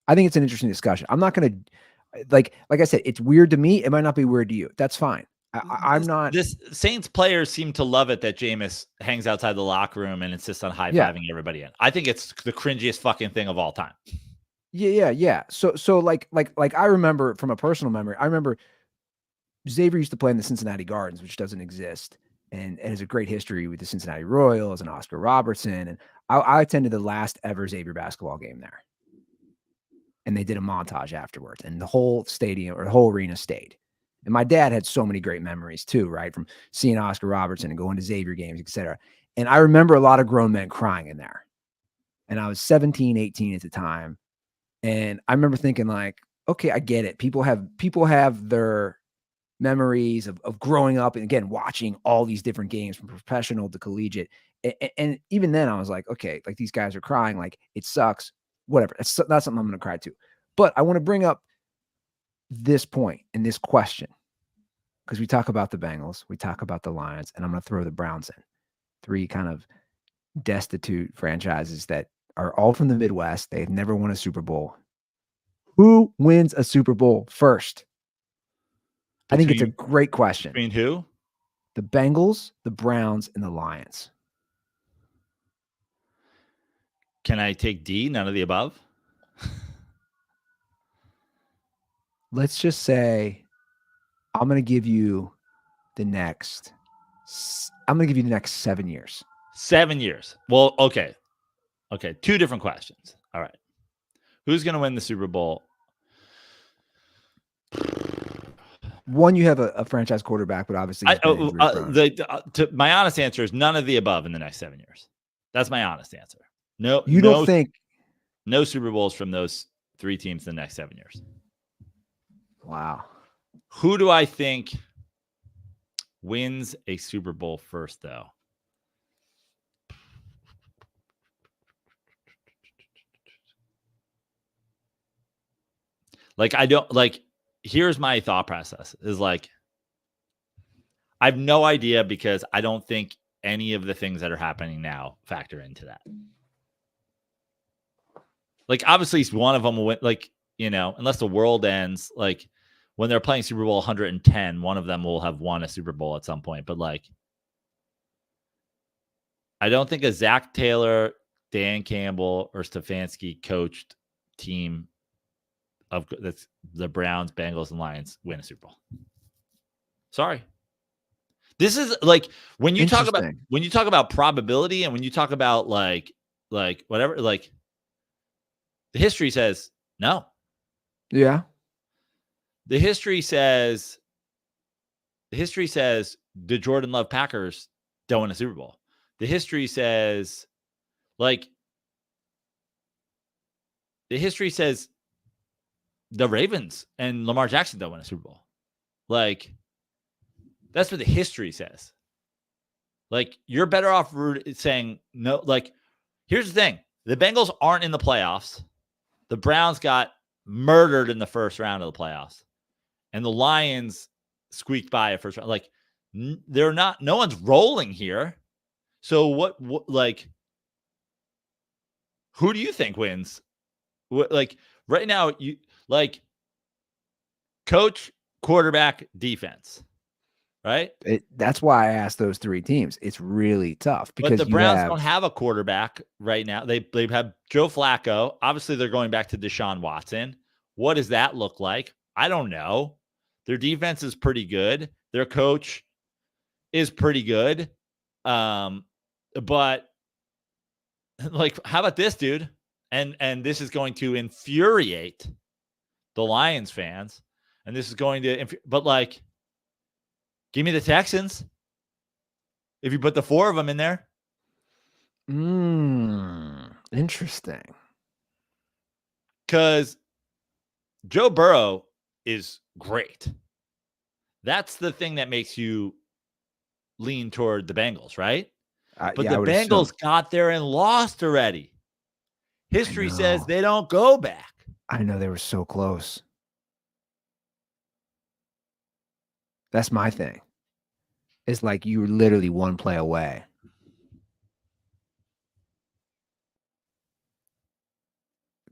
I think it's an interesting discussion. I'm not going to. like I said, it's weird to me. It might not be weird to you. That's fine. I'm not. This Saints players seem to love it that Jameis hangs outside the locker room and insists on high-fiving everybody in. I think it's the cringiest fucking thing of all time. Yeah. So like I remember from a personal memory, I remember Xavier used to play in the Cincinnati Gardens, which doesn't exist, and has a great history with the Cincinnati Royals and Oscar Robertson. And I attended the last ever Xavier basketball game there. And they did a montage afterwards, and the whole stadium or the whole arena stayed. And my dad had so many great memories too, right? From seeing Oscar Robertson and going to Xavier games, etc. And I remember a lot of grown men crying in there. And I was 17, 18 at the time. And I remember thinking like, okay, I get it. People have their memories of growing up and again, watching all these different games from professional to collegiate. And even then I was like, okay, like these guys are crying. Like it sucks. Whatever. That's something I'm going to cry to. But I want to bring up this point and this question because we talk about the Bengals, we talk about the Lions, and I'm going to throw the Browns in. 3 kind of destitute franchises that are all from the Midwest. They've never won a Super Bowl. Who wins a Super Bowl first? I think it's a great question. Between who? The Bengals, the Browns, and the Lions. Can I take D? None of the above? Let's just say I'm going to give you the next 7 years. 7 years. Well, okay. 2 different questions. All right. Who's going to win the Super Bowl? One, you have a franchise quarterback, but obviously my honest answer is none of the above in the next 7 years. That's my honest answer. No, you don't think no Super Bowls from those 3 teams in the next 7 years. Wow. Who do I think wins a Super Bowl first, though? Like, here's my thought process is like, I have no idea because I don't think any of the things that are happening now factor into that. Like, obviously, one of them will win, like, unless the world ends, like, when they're playing Super Bowl 110, one of them will have won a Super Bowl at some point. But, like, I don't think a Zach Taylor, Dan Campbell, or Stefanski coached team that's the Browns, Bengals, and Lions win a Super Bowl. Sorry. This is like when you talk about probability and when you talk about like whatever, like the history says no. Yeah. The history says the Jordan Love Packers don't win a Super Bowl. The history says the Ravens and Lamar Jackson don't win a Super Bowl. Like, that's what the history says. Like, you're better off saying no. Like, here's the thing. The Bengals aren't in the playoffs. The Browns got murdered in the first round of the playoffs. And the Lions squeaked by a first round. Like, they're not, no one's rolling here. So what like, who do you think wins? Like, right now, you like coach, quarterback, defense, right? That's why I asked those 3 teams. It's really tough because but the Browns don't have a quarterback right now. They have Joe Flacco. Obviously, they're going back to Deshaun Watson. What does that look like? I don't know. Their defense is pretty good. Their coach is pretty good. But like, how about this, dude? And this is going to infuriate the Lions fans. And this is going to, but like, give me the Texans. If you put the 4 of them in there. Interesting. Because Joe Burrow is great. That's the thing that makes you lean toward the Bengals, right? But the Bengals got there and lost already. History says they don't go back. I know, they were so close. That's my thing. It's like you were literally one play away.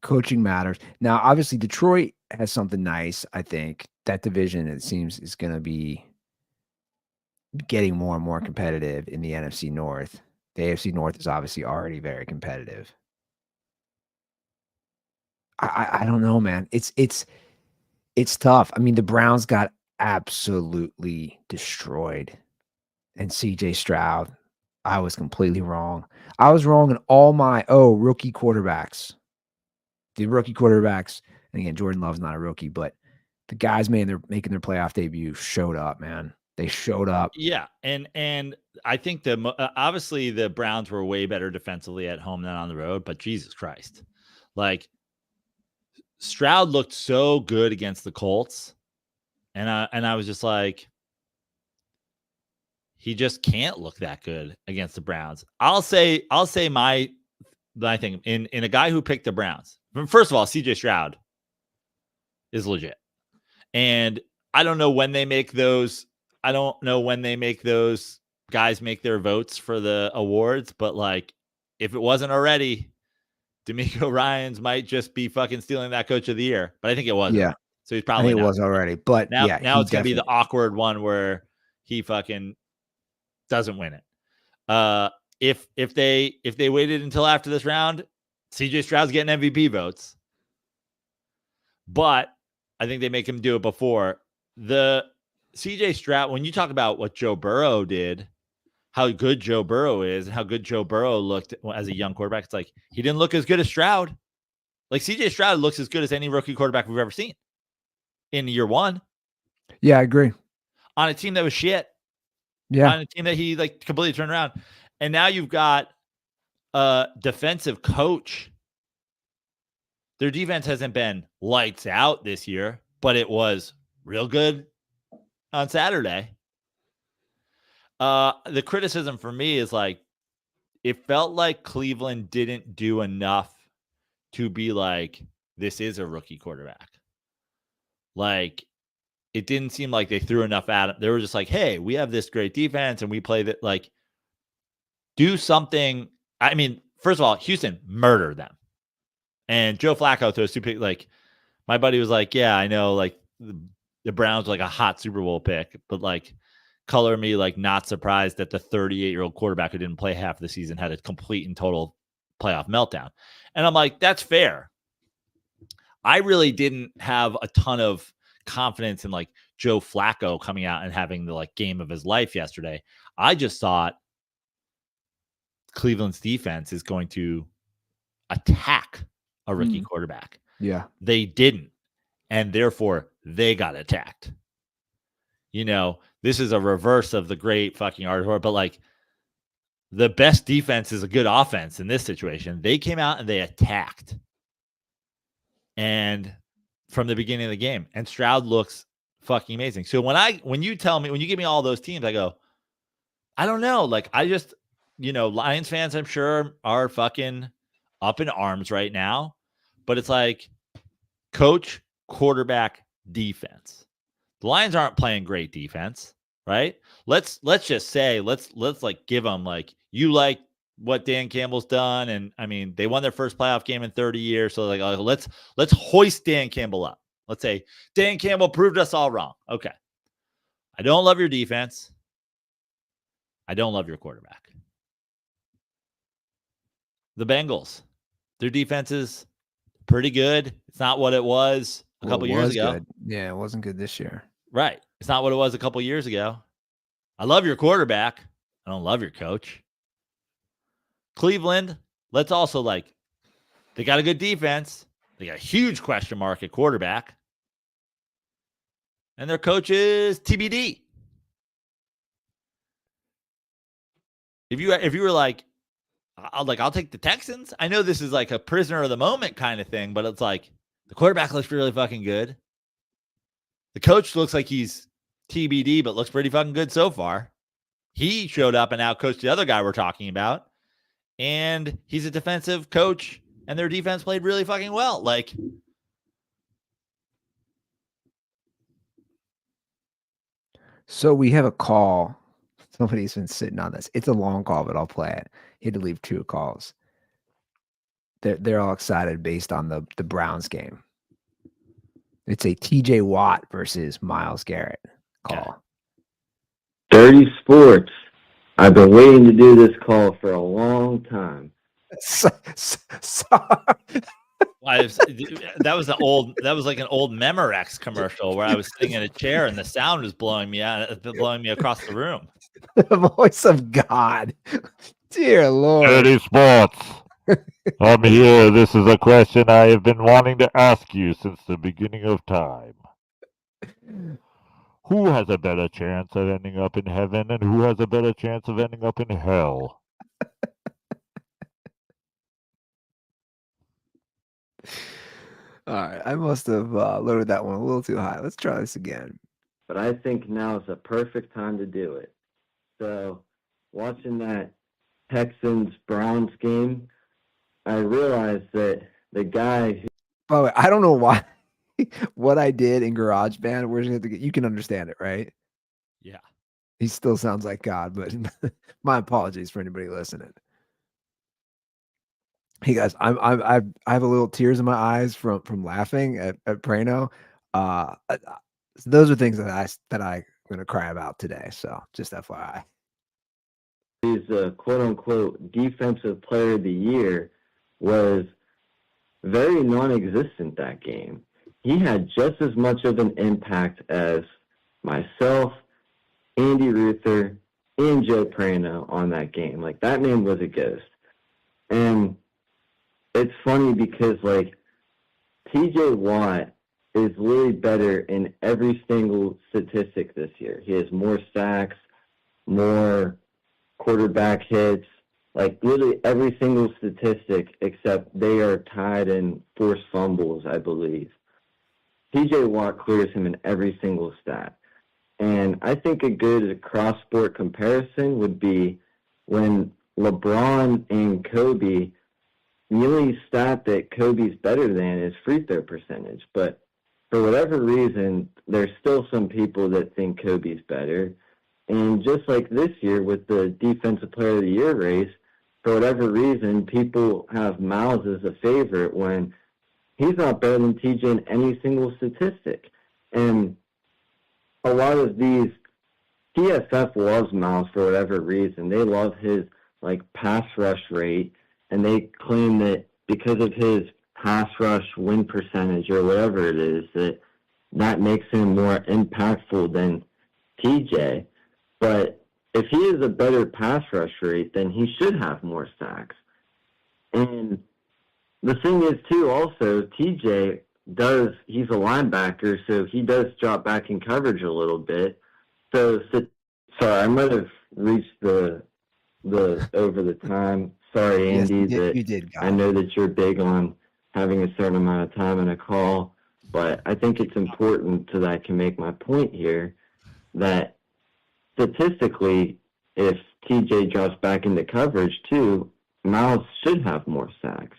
Coaching matters. Now, obviously, Detroit has something nice. I think that division, it seems, is going to be getting more and more competitive in the NFC North. The AFC North is obviously already very competitive. I don't know, man. It's tough. I mean, the Browns got absolutely destroyed, and CJ Stroud, I was completely wrong. I was wrong in all my rookie quarterbacks. The rookie quarterbacks, and again, Jordan Love's not a rookie, but the guys making their playoff debut showed up, man. They showed up. Yeah, and I think obviously the Browns were way better defensively at home than on the road, but Jesus Christ, like Stroud looked so good against the Colts, and I was just like, he just can't look that good against the Browns. I'll say my thing in a guy who picked the Browns. First of all, CJ Stroud is legit, and I don't know when they make those. I don't know when they make those guys make their votes for the awards, but like, if it wasn't already, D'Amico Ryans might just be fucking stealing that Coach of the Year. But I think it was. Yeah. So he's probably I think it was already. But now yeah, it's gonna be the awkward one where he fucking doesn't win it. If they waited until after this round, CJ Stroud's getting MVP votes. But I think they make him do it before. The CJ Stroud, when you talk about what Joe Burrow did, how good Joe Burrow is, and how good Joe Burrow looked as a young quarterback, it's like he didn't look as good as Stroud. Like CJ Stroud looks as good as any rookie quarterback we've ever seen in year one. Yeah, I agree. On a team that was shit. Yeah. On a team that he like completely turned around. And now you've got a defensive coach. Their defense hasn't been lights out this year, but it was real good on Saturday. The criticism for me is like, it felt like Cleveland didn't do enough to be like, this is a rookie quarterback. Like, it didn't seem like they threw enough at him. They were just like, hey, we have this great defense and we play that, like, do something. I mean, first of all, Houston murdered them. And Joe Flacco throws two picks. Like, my buddy was like, yeah, I know, like, the Browns were like a hot Super Bowl pick, but like, color me like not surprised that the 38-year-old quarterback who didn't play half the season had a complete and total playoff meltdown. And I'm like, that's fair. I really didn't have a ton of confidence in like Joe Flacco coming out and having the like game of his life yesterday. I just thought Cleveland's defense is going to attack a rookie quarterback. Yeah. They didn't. And therefore they got attacked. You know, this is a reverse of the great fucking art, but like the best defense is a good offense in this situation. They came out and they attacked. And from the beginning of the game, and Stroud looks fucking amazing. So when you give me all those teams, I go, I don't know. Like, I just, Lions fans, I'm sure, are fucking up in arms right now, but it's like coach, quarterback, defense. The Lions aren't playing great defense, right? Let's just say, let's like give them like, you like what Dan Campbell's done. And I mean, they won their first playoff game in 30 years. So like, let's hoist Dan Campbell up. Let's say Dan Campbell proved us all wrong. Okay. I don't love your defense. I don't love your quarterback. The Bengals, their defense is pretty good. It's not what it was a couple years ago. Good. Yeah, it wasn't good this year. Right. It's not what it was a couple years ago. I love your quarterback. I don't love your coach. Cleveland, let's also like, they got a good defense. They got a huge question mark at quarterback. And their coach is TBD. If you were like, I'll take the Texans. I know this is like a prisoner of the moment kind of thing, but it's like the quarterback looks really fucking good. The coach looks like he's TBD, but looks pretty fucking good so far. He showed up and outcoached the other guy we're talking about. And he's a defensive coach, and their defense played really fucking well. Like, so we have a call. Somebody's been sitting on this. It's a long call, but I'll play it. He had to leave 2 calls. They're all excited based on the Browns game. It's a TJ Watt versus Myles Garrett call. Dirty Sports. I've been waiting to do this call for a long time. That was like an old Memorex commercial where I was sitting in a chair and the sound was blowing me across the room. The voice of God. Dear Lord. Dirty Sports. I'm here. This is a question I have been wanting to ask you since the beginning of time. Who has a better chance of ending up in heaven and who has a better chance of ending up in hell? All right. I must have loaded that one a little too high. Let's try this again. But I think now is the perfect time to do it. So, watching that Texans-Browns game, I realized that the guy who... By the way, I don't know why. What I did in GarageBand, we're just going to get, you can understand it, right? Yeah. He still sounds like God, but my apologies for anybody listening. Hey guys, I have a little tears in my eyes from laughing at Prano. Those are things that I'm gonna cry about today. So just FYI. His quote unquote defensive player of the year was very non-existent that game. He had just as much of an impact as myself, Andy Ruther, and Joe Prano on that game. Like, that man was a ghost. And it's funny because, like, TJ Watt is really better in every single statistic this year. He has more sacks, more quarterback hits, like literally every single statistic except they are tied in forced fumbles, I believe. TJ Watt clears him in every single stat. And I think a good cross-sport comparison would be when LeBron and Kobe, the only stat that Kobe's better than is free throw percentage. But for whatever reason, there's still some people that think Kobe's better. And just like this year with the Defensive Player of the Year race, for whatever reason, people have Miles as a favorite when he's not better than TJ in any single statistic. And a lot of these, PFF loves Miles for whatever reason. They love his like pass rush rate, and they claim that because of his pass rush win percentage or whatever it is, that makes him more impactful than TJ. But if he is a better pass rush rate, then he should have more sacks. And the thing is, too, also, TJ he's a linebacker, so he does drop back in coverage a little bit. So sorry, I might have reached the over the time. Sorry, Andy, yes, you did, I know that you're big on having a certain amount of time in a call, but I think it's important so that I can make my point here that statistically, if TJ drops back into coverage too, Miles should have more sacks.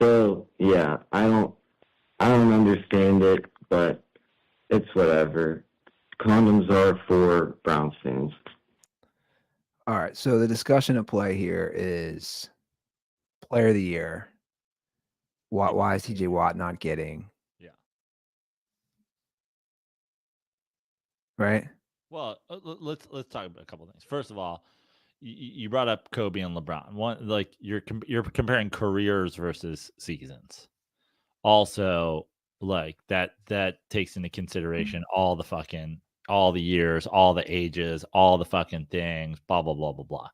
So yeah, I don't understand it, but it's whatever. Condoms are for Browns fans. All right, so the discussion at play here is Player of the Year. Why is TJ Watt not getting? Yeah. Right. Well, let's talk about a couple of things. First of all, you brought up Kobe and LeBron. One, like you're comparing careers versus seasons. Also, like that takes into consideration all the years, all the ages, all the fucking things, blah blah blah blah blah.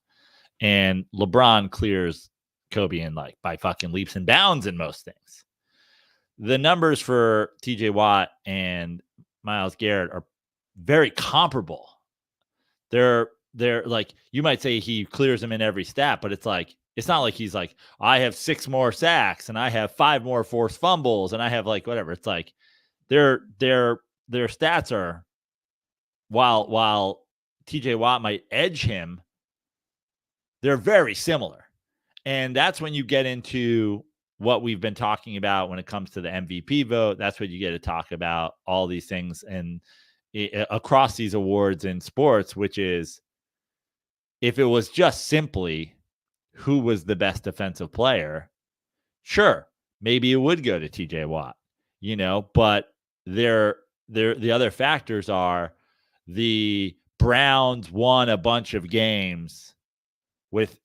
And LeBron clears Kobe in like by fucking leaps and bounds in most things. The numbers for TJ Watt and Myles Garrett are very comparable. They're like, you might say he clears them in every stat, but it's not like he's like, I have 6 more sacks and I have 5 more forced fumbles and I have like whatever. It's like their stats are, while TJ Watt might edge him, they're very similar. And that's when you get into what we've been talking about when it comes to the MVP vote. That's what you get to talk about all these things and across these awards in sports, which is if it was just simply who was the best defensive player, sure, maybe it would go to TJ Watt, but the other factors are the Browns won a bunch of games with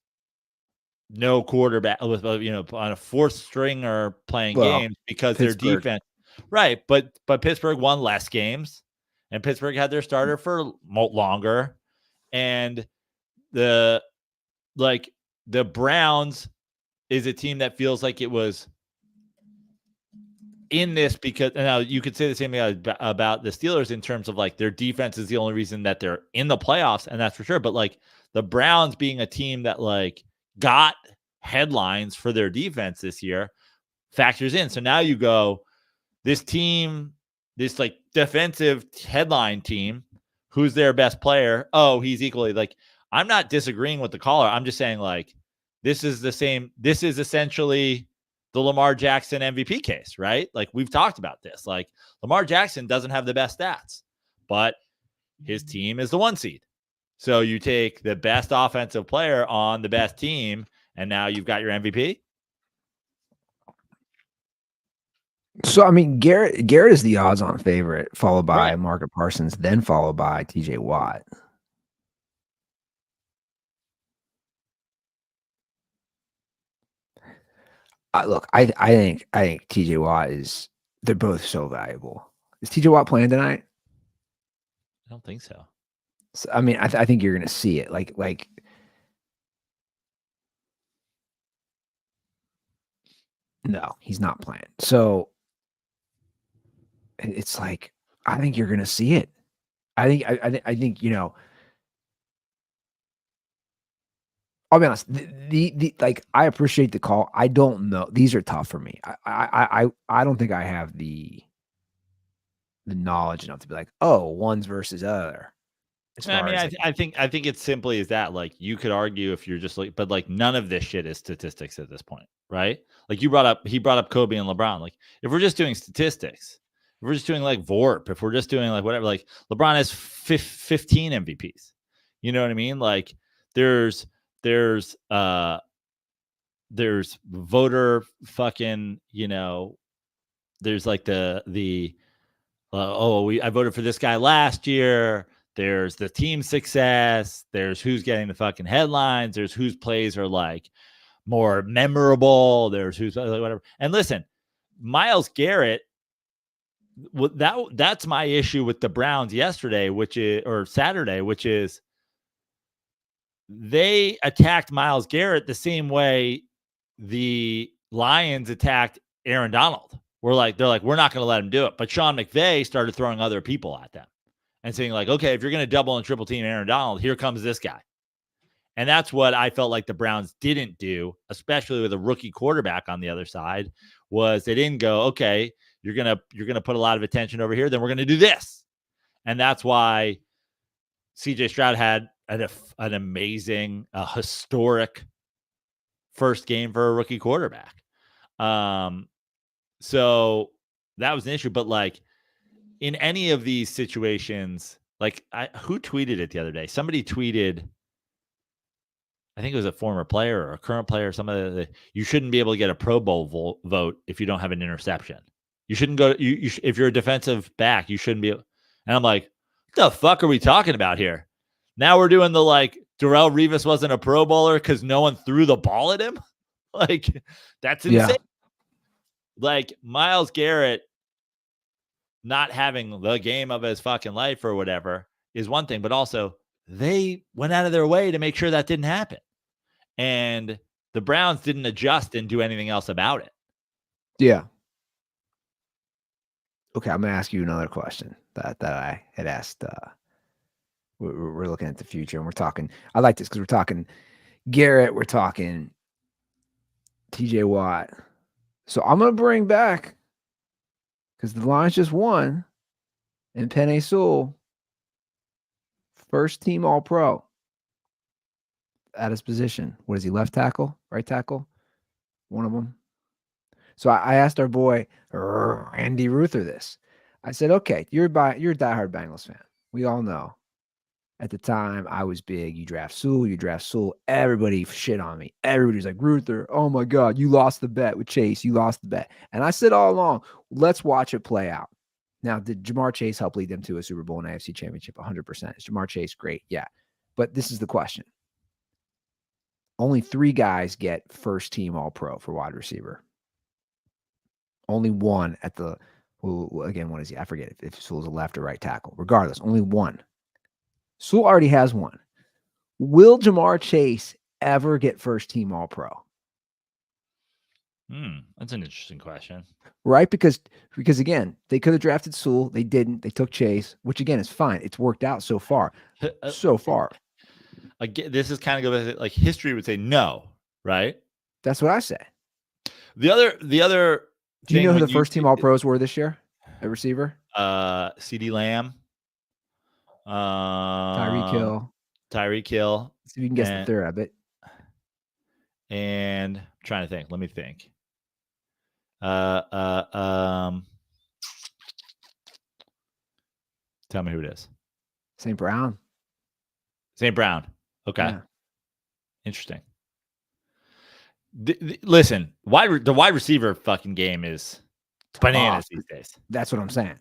no quarterback, with on a fourth stringer playing games because Pittsburgh. their defense, right? But Pittsburgh won less games, and Pittsburgh had their starter for longer, and the Browns is a team that feels like it was in this because now you could say the same thing about the Steelers in terms of like their defense is the only reason that they're in the playoffs, and that's for sure. But like the Browns being a team that like got headlines for their defense this year factors in. So now you go, this team, this like defensive headline team, who's their best player? Oh, he's equally like, I'm not disagreeing with the caller. I'm just saying like, this is essentially the Lamar Jackson MVP case, right? Like we've talked about this. Like Lamar Jackson doesn't have the best stats, but his team is the 1 seed. So you take the best offensive player on the best team, and now you've got your MVP. So I mean, Garrett is the odds-on favorite, followed by Right. Margaret Parsons, then followed by TJ Watt. Look, I think TJ Watt they're both so valuable. Is TJ Watt playing tonight? I don't think so. So, I mean, I think you're going to see it. Like, no, he's not playing. So it's like, I think you're going to see it. I think I'll be honest. The like, I appreciate the call. I don't know. These are tough for me. I don't think I have the knowledge enough to be like, oh, one's versus other. I mean, I think it's simply is that like you could argue if you're just like, but like none of this shit is statistics at this point, right? Like he brought up Kobe and LeBron. Like if we're just doing statistics, if we're just doing like VORP, if we're just doing like whatever, like LeBron has 15 MVPs. You know what I mean? Like there's voter fucking, there's like I voted for this guy last year. There's the team success. There's who's getting the fucking headlines. There's whose plays are like more memorable. There's who's whatever. And listen, Myles Garrett, that's my issue with the Browns yesterday, Saturday, which is they attacked Myles Garrett the same way the Lions attacked Aaron Donald. They're like, we're not going to let him do it. But Sean McVay started throwing other people at them and saying like, okay, if you're going to double and triple team Aaron Donald, here comes this guy. And that's what I felt like the Browns didn't do, especially with a rookie quarterback on the other side, was they didn't go, okay, you're going to put a lot of attention over here, then we're going to do this. And that's why CJ Stroud had an amazing, historic first game for a rookie quarterback. So that was an issue. But like in any of these situations, like who tweeted it the other day? Somebody tweeted, I think it was a former player or a current player, you shouldn't be able to get a Pro Bowl vote if you don't have an interception. You shouldn't go, if you're a defensive back, you shouldn't be. And I'm like, what the fuck are we talking about here? Now we're doing the like Darrelle Revis wasn't a Pro Bowler because no one threw the ball at him. Like that's insane. Yeah. Like Myles Garrett not having the game of his fucking life or whatever is one thing, but also they went out of their way to make sure that didn't happen. And the Browns didn't adjust and do anything else about it. Yeah. Okay, I'm going to ask you another question that I had asked. We're looking at the future and we're talking. I like this because we're talking Garrett, we're talking TJ Watt. So I'm going to bring back, because the Lions just won, and Penei Sewell, first team All-Pro at his position. What is he, left tackle, right tackle? One of them. So I asked our boy Andy Ruther this. I said, okay, you're a diehard Bengals fan. We all know. At the time, I was big. You draft Sewell. Everybody shit on me. Everybody's like, Ruther, oh my God, you lost the bet with Chase. You lost the bet. And I said all along, let's watch it play out. Now, did Jamar Chase help lead them to a Super Bowl and AFC Championship? 100%. Is Jamar Chase great? Yeah. But this is the question. Only 3 guys get first team All-Pro for wide receiver. Only one at the, well, again, what is he? I forget if Sewell's a left or right tackle. Regardless, only one. Sewell already has one. Will Jamar Chase ever get first team All-Pro? That's an interesting question. Right? Because again, they could have drafted Sewell. They didn't. They took Chase, which again is fine. It's worked out so far. So far. Again, this is kind of good. Like history would say no, right? That's what I say. The other. Do you know who the first team All-Pros were this year at receiver? CD Lamb. Tyreek Hill. See if you can guess the third, I bet. And I'm trying to think. Let me think. Tell me who it is. St. Brown. St. Brown. Okay. Yeah. Interesting. Listen, the wide receiver fucking game is bananas these days. That's what I'm saying.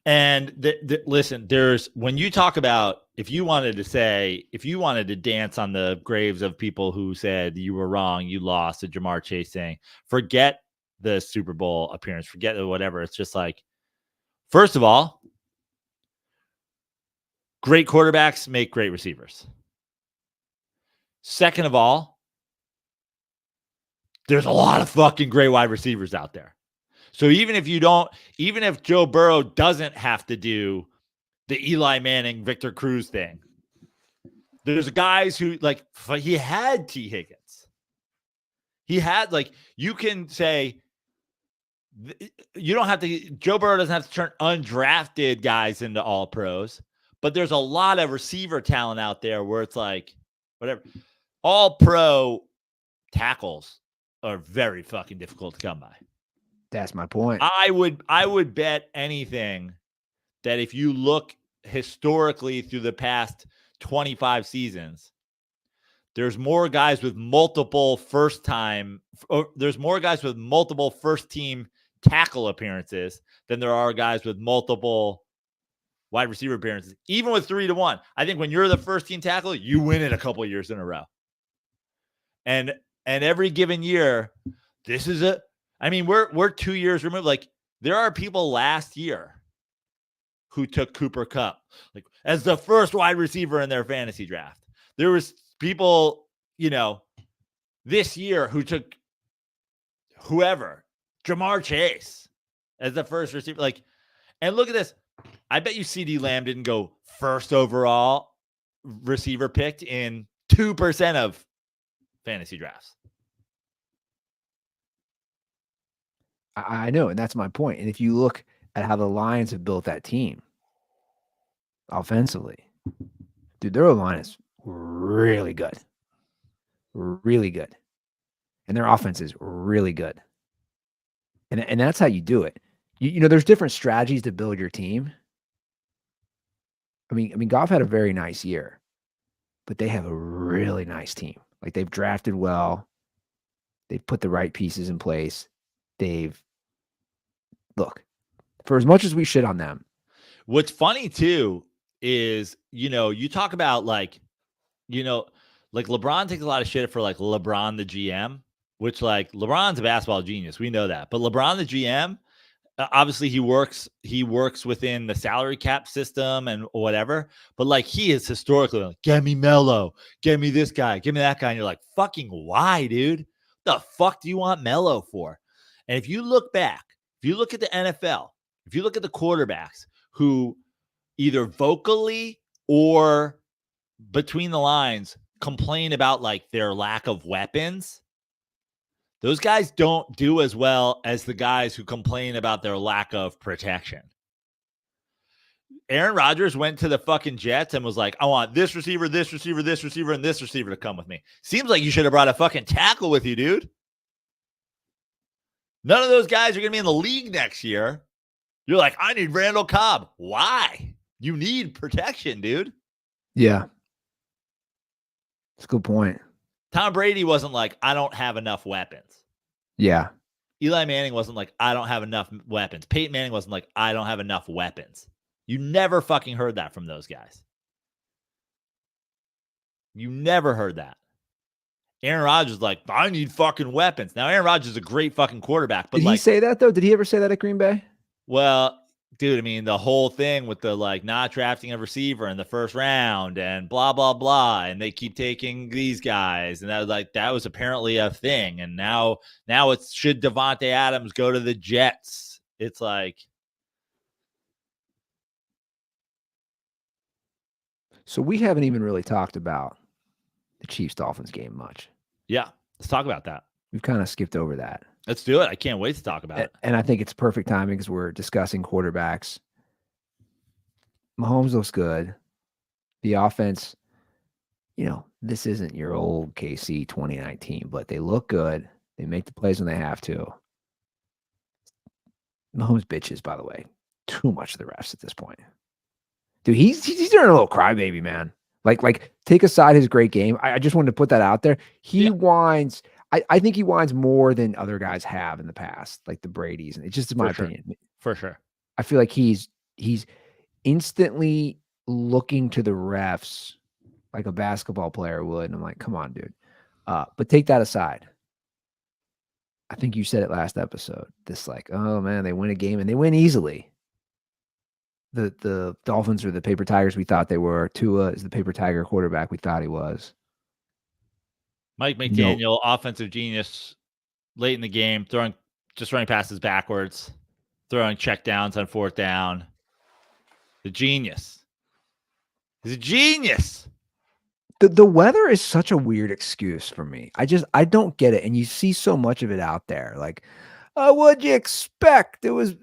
And listen, there's when you talk about if you wanted to dance on the graves of people who said you were wrong, you lost to Jamar Chase saying, forget the Super Bowl appearance, forget whatever. It's just like, first of all, great quarterbacks make great receivers. Second of all, there's a lot of fucking great wide receivers out there. So even if Joe Burrow doesn't have to do the Eli Manning, Victor Cruz thing, there's guys who he had T. Higgins. He had you can say you don't have to, Joe Burrow doesn't have to turn undrafted guys into all pros, but there's a lot of receiver talent out there where it's like, whatever. All pro tackles are very fucking difficult to come by. That's my point. I would bet anything that if you look historically through the past 25 seasons, there's more guys with multiple first team tackle appearances than there are guys with multiple wide receiver appearances, even with 3-1. I think when you're the first team tackle, you win it a couple of years in a row. And every given year, we're 2 years removed. Like, there are people last year who took Cooper Kupp as the first wide receiver in their fantasy draft. There was people, this year who took whoever, Jamar Chase as the first receiver. And look at this. I bet you CD Lamb didn't go first overall receiver picked in 2% of fantasy drafts. I know, and that's my point. And if you look at how the Lions have built that team offensively, dude, their line is really good. Really good. And their offense is really good. And that's how you do it. There's different strategies to build your team. I mean, Goff had a very nice year, but they have a really nice team. They've drafted well. They've put the right pieces in place. Look, for as much as we shit on them. What's funny too is, you talk about LeBron takes a lot of shit for LeBron the GM, which LeBron's a basketball genius. We know that. But LeBron the GM, obviously he works within the salary cap system and whatever. But he is historically get me Melo, get me this guy, give me that guy. And you're like, fucking why, dude? The fuck do you want Melo for? And if you look back, if you look at the NFL, if you look at the quarterbacks who either vocally or between the lines complain about their lack of weapons, those guys don't do as well as the guys who complain about their lack of protection. Aaron Rodgers went to the fucking Jets and was like, I want this receiver, this receiver, this receiver, and this receiver to come with me. Seems like you should have brought a fucking tackle with you, dude. None of those guys are going to be in the league next year. You're like, I need Randall Cobb. Why? You need protection, dude. Yeah. That's a good point. Tom Brady wasn't like, I don't have enough weapons. Yeah. Eli Manning wasn't like, I don't have enough weapons. Peyton Manning wasn't like, I don't have enough weapons. You never fucking heard that from those guys. You never heard that. Aaron Rodgers is like, I need fucking weapons. Now, Aaron Rodgers is a great fucking quarterback. But Did he say that, though? Did he ever say that at Green Bay? Well, dude, I mean, the whole thing with the like not drafting a receiver in the first round and blah, blah, blah. And they keep taking these guys. And that was apparently a thing. And now it's, should Devontae Adams go to the Jets? It's like. So we haven't even really talked about the Chiefs-Dolphins game much. Yeah, let's talk about that. We've kind of skipped over that. Let's do it. I can't wait to talk about it. And I think it's perfect timing because we're discussing quarterbacks. Mahomes looks good. The offense, this isn't your old KC 2019, but they look good. They make the plays when they have to. Mahomes bitches, by the way, too much of the refs at this point. Dude, he's doing a little crybaby, man. Like take aside his great game. I just wanted to put that out there. He whines. I think he whines more than other guys have in the past, like the Bradys. And it's just my opinion. For sure. I feel like he's instantly looking to the refs like a basketball player would. And I'm like, come on, dude. But take that aside. I think you said it last episode. This like, oh man, they win a game and they win easily. The Dolphins are the paper tigers we thought they were. Tua is the paper tiger quarterback we thought he was. Mike McDaniel, offensive genius, late in the game, just running passes backwards, throwing check downs on fourth down. The genius. He's a genius. The weather is such a weird excuse for me. I don't get it. And you see so much of it out there. Like, what'd you expect? It was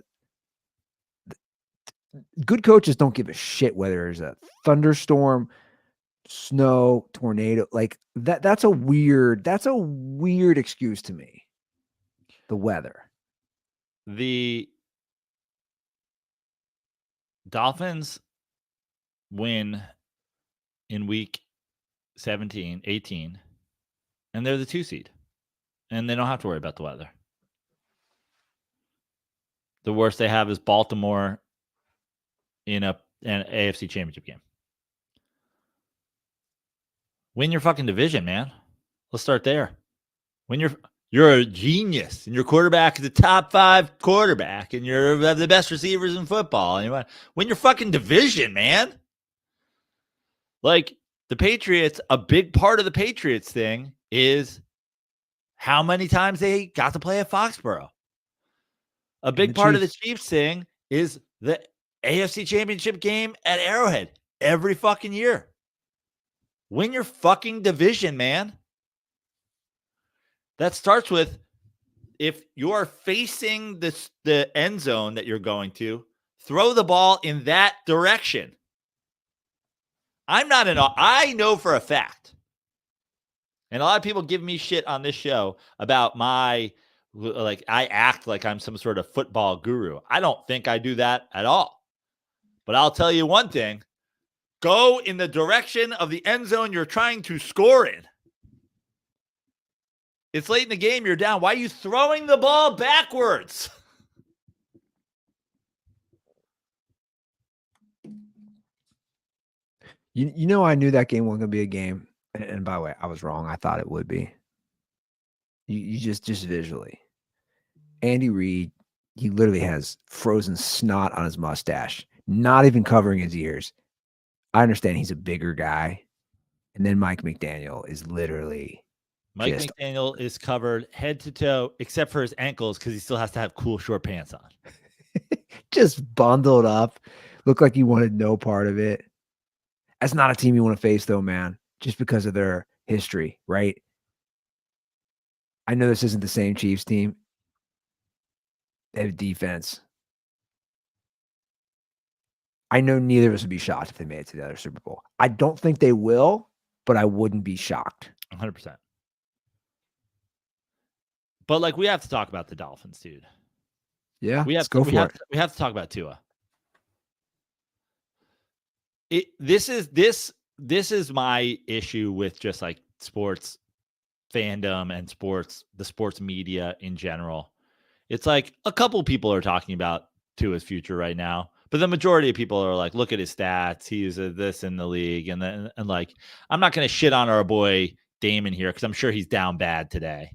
good coaches don't give a shit whether it's a thunderstorm, snow, tornado, like that's a weird excuse to me. The weather. The Dolphins win in week 17, 18, and they're the 2 seed. And they don't have to worry about the weather. The worst they have is Baltimore in an AFC championship game. Win your fucking division, man. Let's start there. You're a genius, and your quarterback is a top 5 quarterback, and you have the best receivers in football. And you want win your fucking division, man. Like the Patriots, a big part of the Patriots thing is how many times they got to play at Foxborough. A big part of the Chiefs thing is the AFC championship game at Arrowhead every fucking year. Win your fucking division, man. That starts with if you're facing the end zone that you're going to, throw the ball in that direction. I know for a fact, and a lot of people give me shit on this show about I act like I'm some sort of football guru. I don't think I do that at all. But I'll tell you one thing. Go in the direction of the end zone you're trying to score in. It's late in the game. You're down. Why are you throwing the ball backwards? I knew that game wasn't going to be a game. And by the way, I was wrong. I thought it would be. You just visually. Andy Reid, he literally has frozen snot on his mustache, not even covering his ears. I understand he's a bigger guy. And then Mike McDaniel is literally McDaniel is covered head to toe, except for his ankles, because he still has to have cool short pants on. Just bundled up. Looked like he wanted no part of it. That's not a team you want to face, though, man, just because of their history, right? I know this isn't the same Chiefs team. They have defense. I know neither of us would be shocked if they made it to the other Super Bowl. I don't think they will, but I wouldn't be shocked. 100%. But we have to talk about the Dolphins, dude. Yeah, we have to to talk about Tua. This is my issue with just sports fandom and the sports media in general. It's like a couple people are talking about Tua's future right now, but the majority of people are like, look at his stats. He's this in the league. And like, I'm not going to shit on our boy Damon here because I'm sure he's down bad today.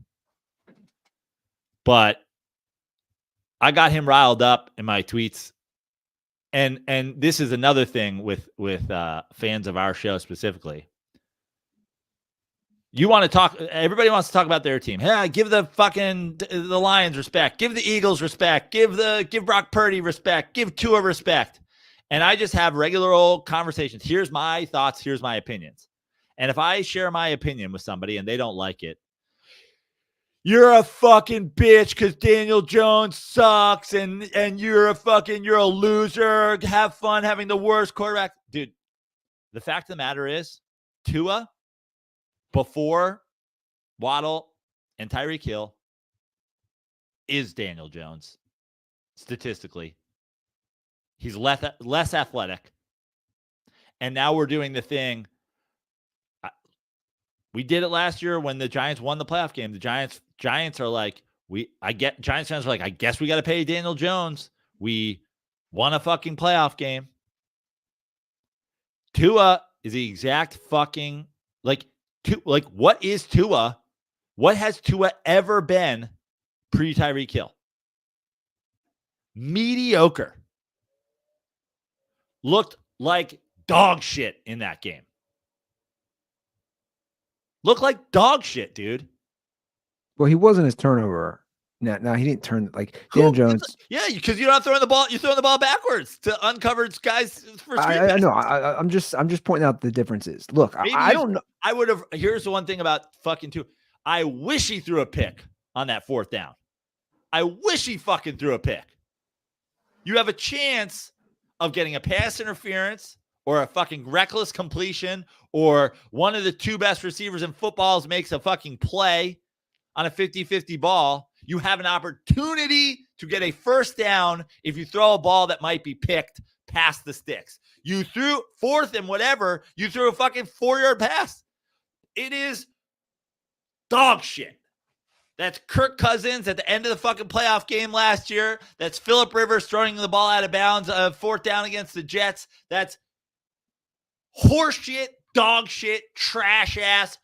But I got him riled up in my tweets. And this is another thing with fans of our show specifically. You want to talk, everybody wants to talk about their team. Hey, give the Lions respect, give the Eagles respect, give Brock Purdy respect, give Tua respect. And I just have regular old conversations. Here's my thoughts, here's my opinions. And if I share my opinion with somebody and they don't like it, you're a fucking bitch because Daniel Jones sucks and you're a loser. Have fun having the worst quarterback. Dude, the fact of the matter is, Tua, before Waddle and Tyreek Hill, is Daniel Jones. Statistically, he's less athletic. And now we're doing the thing. We did it last year when the Giants won the playoff game. The Giants are like, Giants fans are like, I guess we got to pay Daniel Jones. We won a fucking playoff game. Tua is the exact fucking what is Tua? What has Tua ever been pre-Tyreek Hill? Mediocre. Looked like dog shit in that game. Looked like dog shit, dude. Well, he wasn't his turnover. No, he didn't turn like Daniel Jones. Yeah, because you're not throwing the ball. You're throwing the ball backwards to uncovered guys for screen. I know. I'm just pointing out the differences. Look, I don't know. I would have. Here's the one thing about fucking Tua. I wish he threw a pick on that fourth down. I wish he fucking threw a pick. You have a chance of getting a pass interference or a fucking reckless completion, or one of the two best receivers in football makes a fucking play on a 50-50 ball. You have an opportunity to get a first down if you throw a ball that might be picked past the sticks. You threw fourth and whatever, you threw a fucking 4-yard pass. It is dog shit. That's Kirk Cousins at the end of the fucking playoff game last year. That's Phillip Rivers throwing the ball out of bounds, fourth down against the Jets. That's horseshit, dog shit, trash ass.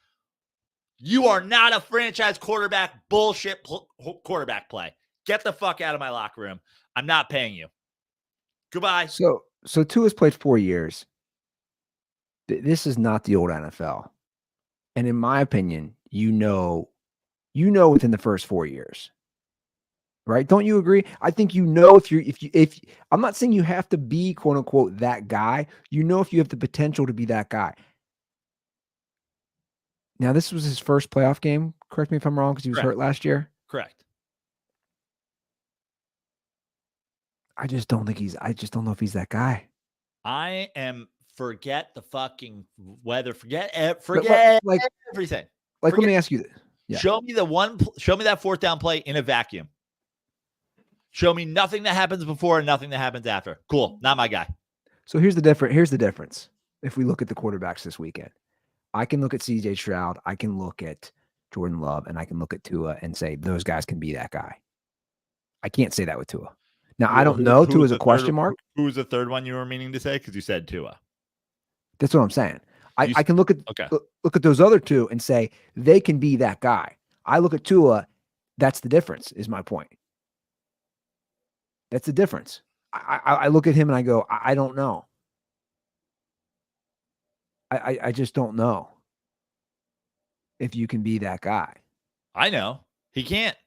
You are not a franchise quarterback, bullshit quarterback play. Get the fuck out of my locker room. I'm not paying you. Goodbye. So Tua's played 4 years. This is not the old NFL. And in my opinion, you know within the first 4 years. Right? Don't you agree? I think if I'm not saying you have to be quote unquote that guy. You know if you have the potential to be that guy. Now, this was his first playoff game. Correct me if I'm wrong, because he was hurt last year. Correct. I just don't know if he's that guy. I am forget the fucking weather. Forget like everything. Let me ask you this. Yeah. Show me that fourth down play in a vacuum. Show me nothing that happens before and nothing that happens after. Cool. Not my guy. So here's the difference. If we look at the quarterbacks this weekend, I can look at CJ Stroud, I can look at Jordan Love, and I can look at Tua and say those guys can be that guy. I can't say that with Tua. Now, I don't know. Tua's a question mark. Who was the third one you were meaning to say? Because you said Tua. That's what I'm saying. I can look at those other two and say they can be that guy. I look at Tua. That's the difference, is my point. That's the difference. I look at him and I go, I don't know. I just don't know if you can be that guy. I know. He can't.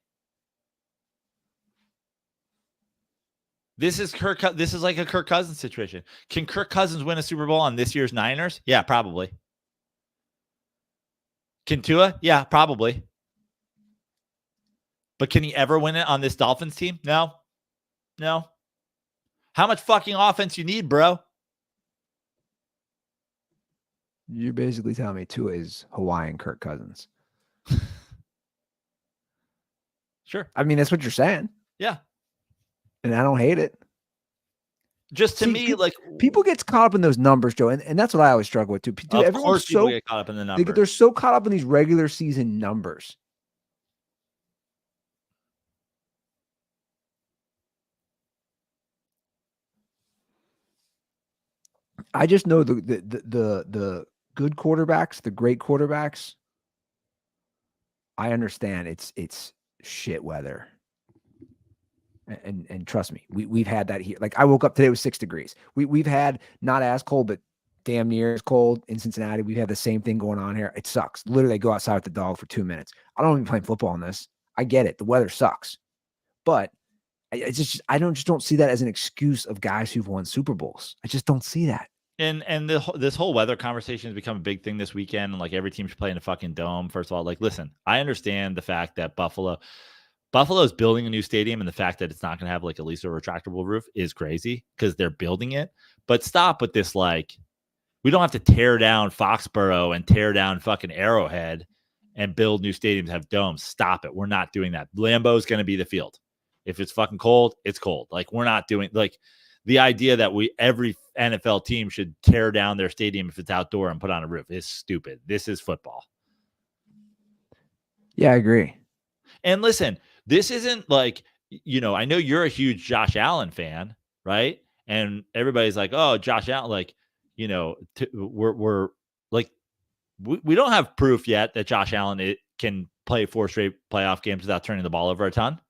This is like a Kirk Cousins situation. Can Kirk Cousins win a Super Bowl on this year's Niners? Yeah, probably. Can Tua? Yeah, probably. But can he ever win it on this Dolphins team? No. How much fucking offense you need, bro? You're basically telling me Tua is Hawaiian Kirk Cousins. Sure. I mean, that's what you're saying. Yeah. And I don't hate it. Just to me, people get caught up in those numbers, Joe, and that's what I always struggle with too. Dude, of course, people get caught up in the numbers. They're so caught up in these regular season numbers. I just know the good quarterbacks, the great quarterbacks. I understand it's shit weather. And trust me, we've had that here. Like I woke up today, it was 6 degrees. We've had not as cold, but damn near as cold in Cincinnati. We've had the same thing going on here. It sucks. Literally, I go outside with the dog for 2 minutes. I don't even play football in this. I get it. The weather sucks, but I just don't see that as an excuse of guys who've won Super Bowls. I just don't see that. And this whole weather conversation has become a big thing this weekend. And like every team should play in a fucking dome. First of all, like, listen, I understand the fact that Buffalo's building a new stadium, and the fact that it's not going to have like at least a retractable roof is crazy because they're building it. But stop with this. Like, we don't have to tear down Foxborough and tear down fucking Arrowhead and build new stadiums, have domes. Stop it. We're not doing that. Lambeau's going to be the field. If it's fucking cold, it's cold. Like, we're not doing like the idea that every NFL team should tear down their stadium if it's outdoor and put on a roof is stupid. This is football. Yeah, I agree. And listen, this isn't like, I know you're a huge Josh Allen fan, right? And everybody's like, oh, Josh Allen, like, we're like, we don't have proof yet that Josh Allen can play 4 straight playoff games without turning the ball over a ton.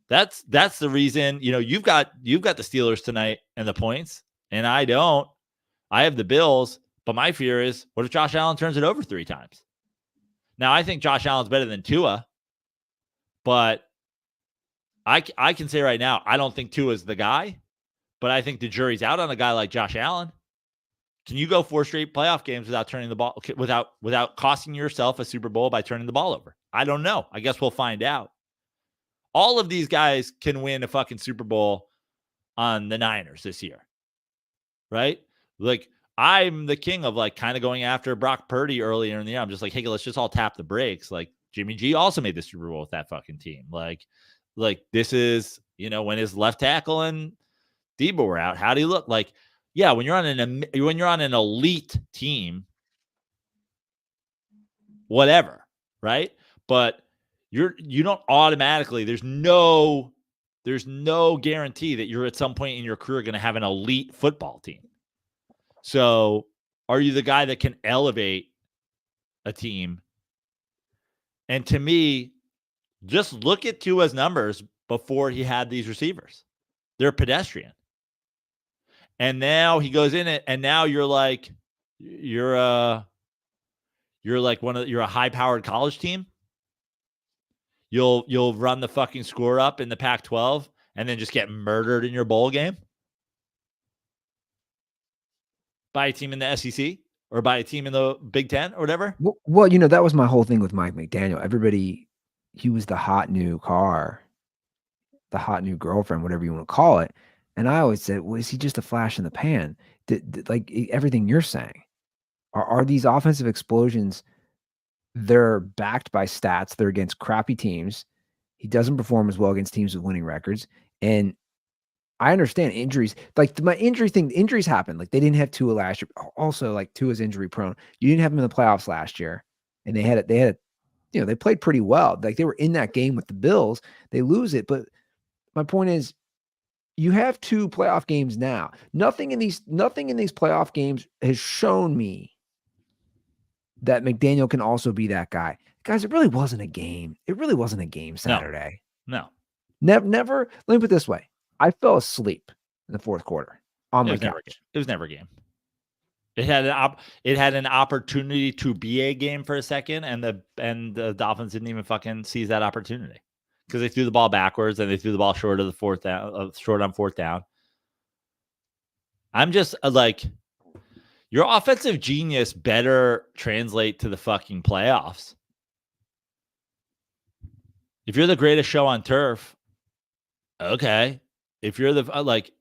That's the reason, you've got the Steelers tonight and the points, and I don't. I have the Bills, but my fear is, what if Josh Allen turns it over 3 times? Now, I think Josh Allen's better than Tua, but I can say right now, I don't think Tua's the guy, but I think the jury's out on a guy like Josh Allen. Can you go 4 straight playoff games without turning the ball, without costing yourself a Super Bowl by turning the ball over? I don't know. I guess we'll find out. All of these guys can win a fucking Super Bowl on the Niners this year, right? Like, I'm the king of like kind of going after Brock Purdy earlier in the year. I'm just like, hey, let's just all tap the brakes. Like, Jimmy G also made the Super Bowl with that fucking team. Like this is, when his left tackle and Debo were out, how do you look? Like, yeah, when you're on an elite team, whatever, right? But you don't automatically, there's no guarantee that you're at some point in your career going to have an elite football team. So are you the guy that can elevate a team? And to me, just look at Tua's numbers before he had these receivers. They're pedestrian. And now he goes in it, and now you're like, you're a high-powered college team. You'll run the fucking score up in the Pac-12 and then just get murdered in your bowl game by a team in the SEC or by a team in the Big Ten or whatever. Well, that was my whole thing with Mike McDaniel. Everybody, he was the hot new car, the hot new girlfriend, whatever you want to call it. And I always said, well, is he just a flash in the pan? Like everything you're saying, are these offensive explosions? They're backed by stats. They're against crappy teams. He doesn't perform as well against teams with winning records. And I understand injuries. Like my injury thing, injuries happen. Like they didn't have Tua last year. Also, like Tua's injury prone. You didn't have him in the playoffs last year. And they had they played pretty well. Like they were in that game with the Bills. They lose it. But my point is, you have 2 playoff games now. Nothing in these playoff games has shown me that McDaniel can also be that guy. Guys, it really wasn't a game. It really wasn't a game Saturday. No. Never. Let me put it this way. I fell asleep in the 4th quarter on my couch. It was never a game. It had an opportunity to be a game for a second, and the Dolphins didn't even fucking seize that opportunity because they threw the ball backwards and they threw the ball short of the 4th down, short on 4th down. I'm just like, your offensive genius better translate to the fucking playoffs. If you're the greatest show on turf, okay. If you're the,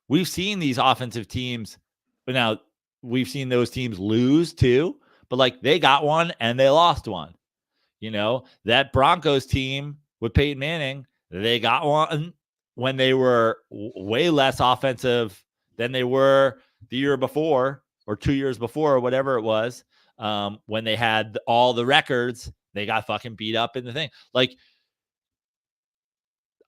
we've seen these offensive teams, but now we've seen those teams lose too, but they got one and they lost one. That Broncos team with Peyton Manning, they got one when they were way less offensive than they were the year before or 2 years before or whatever it was, when they had all the records. They got fucking beat up in the thing.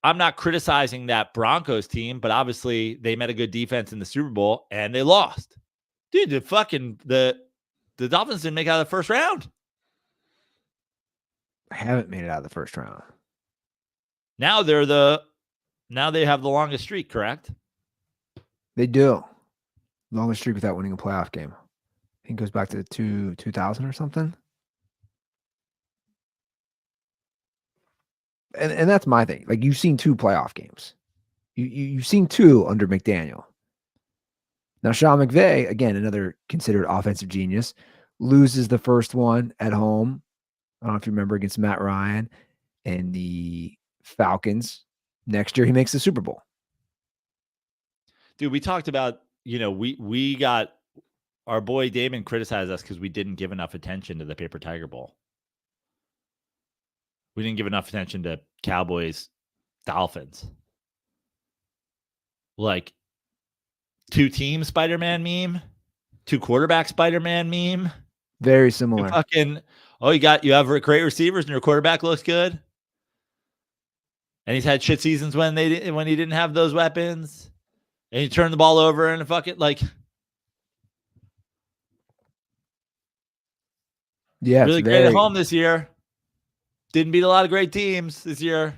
I'm not criticizing that Broncos team, but obviously they met a good defense in the Super Bowl and they lost. Dude, the Dolphins didn't make it out of the first round. I haven't made it out of the first round. Now they have the longest streak, correct? They do. Longest streak without winning a playoff game. I think it goes back to 2000 or something. And that's my thing. Like, you've seen 2 playoff games. You've seen 2 under McDaniel. Now, Sean McVay, again, another considered offensive genius, loses the first one at home. I don't know if you remember, against Matt Ryan and the Falcons. Next year, he makes the Super Bowl. Dude, we talked about, we got our boy Damon criticized us because we didn't give enough attention to the Paper Tiger Bowl. We didn't give enough attention to Cowboys, Dolphins. Like, 2 team Spider-Man meme, 2 quarterback Spider-Man meme. Very similar. You have great receivers and your quarterback looks good. And he's had shit seasons when he didn't have those weapons. And you turn the ball over and yeah, really great at home this year. Didn't beat a lot of great teams this year.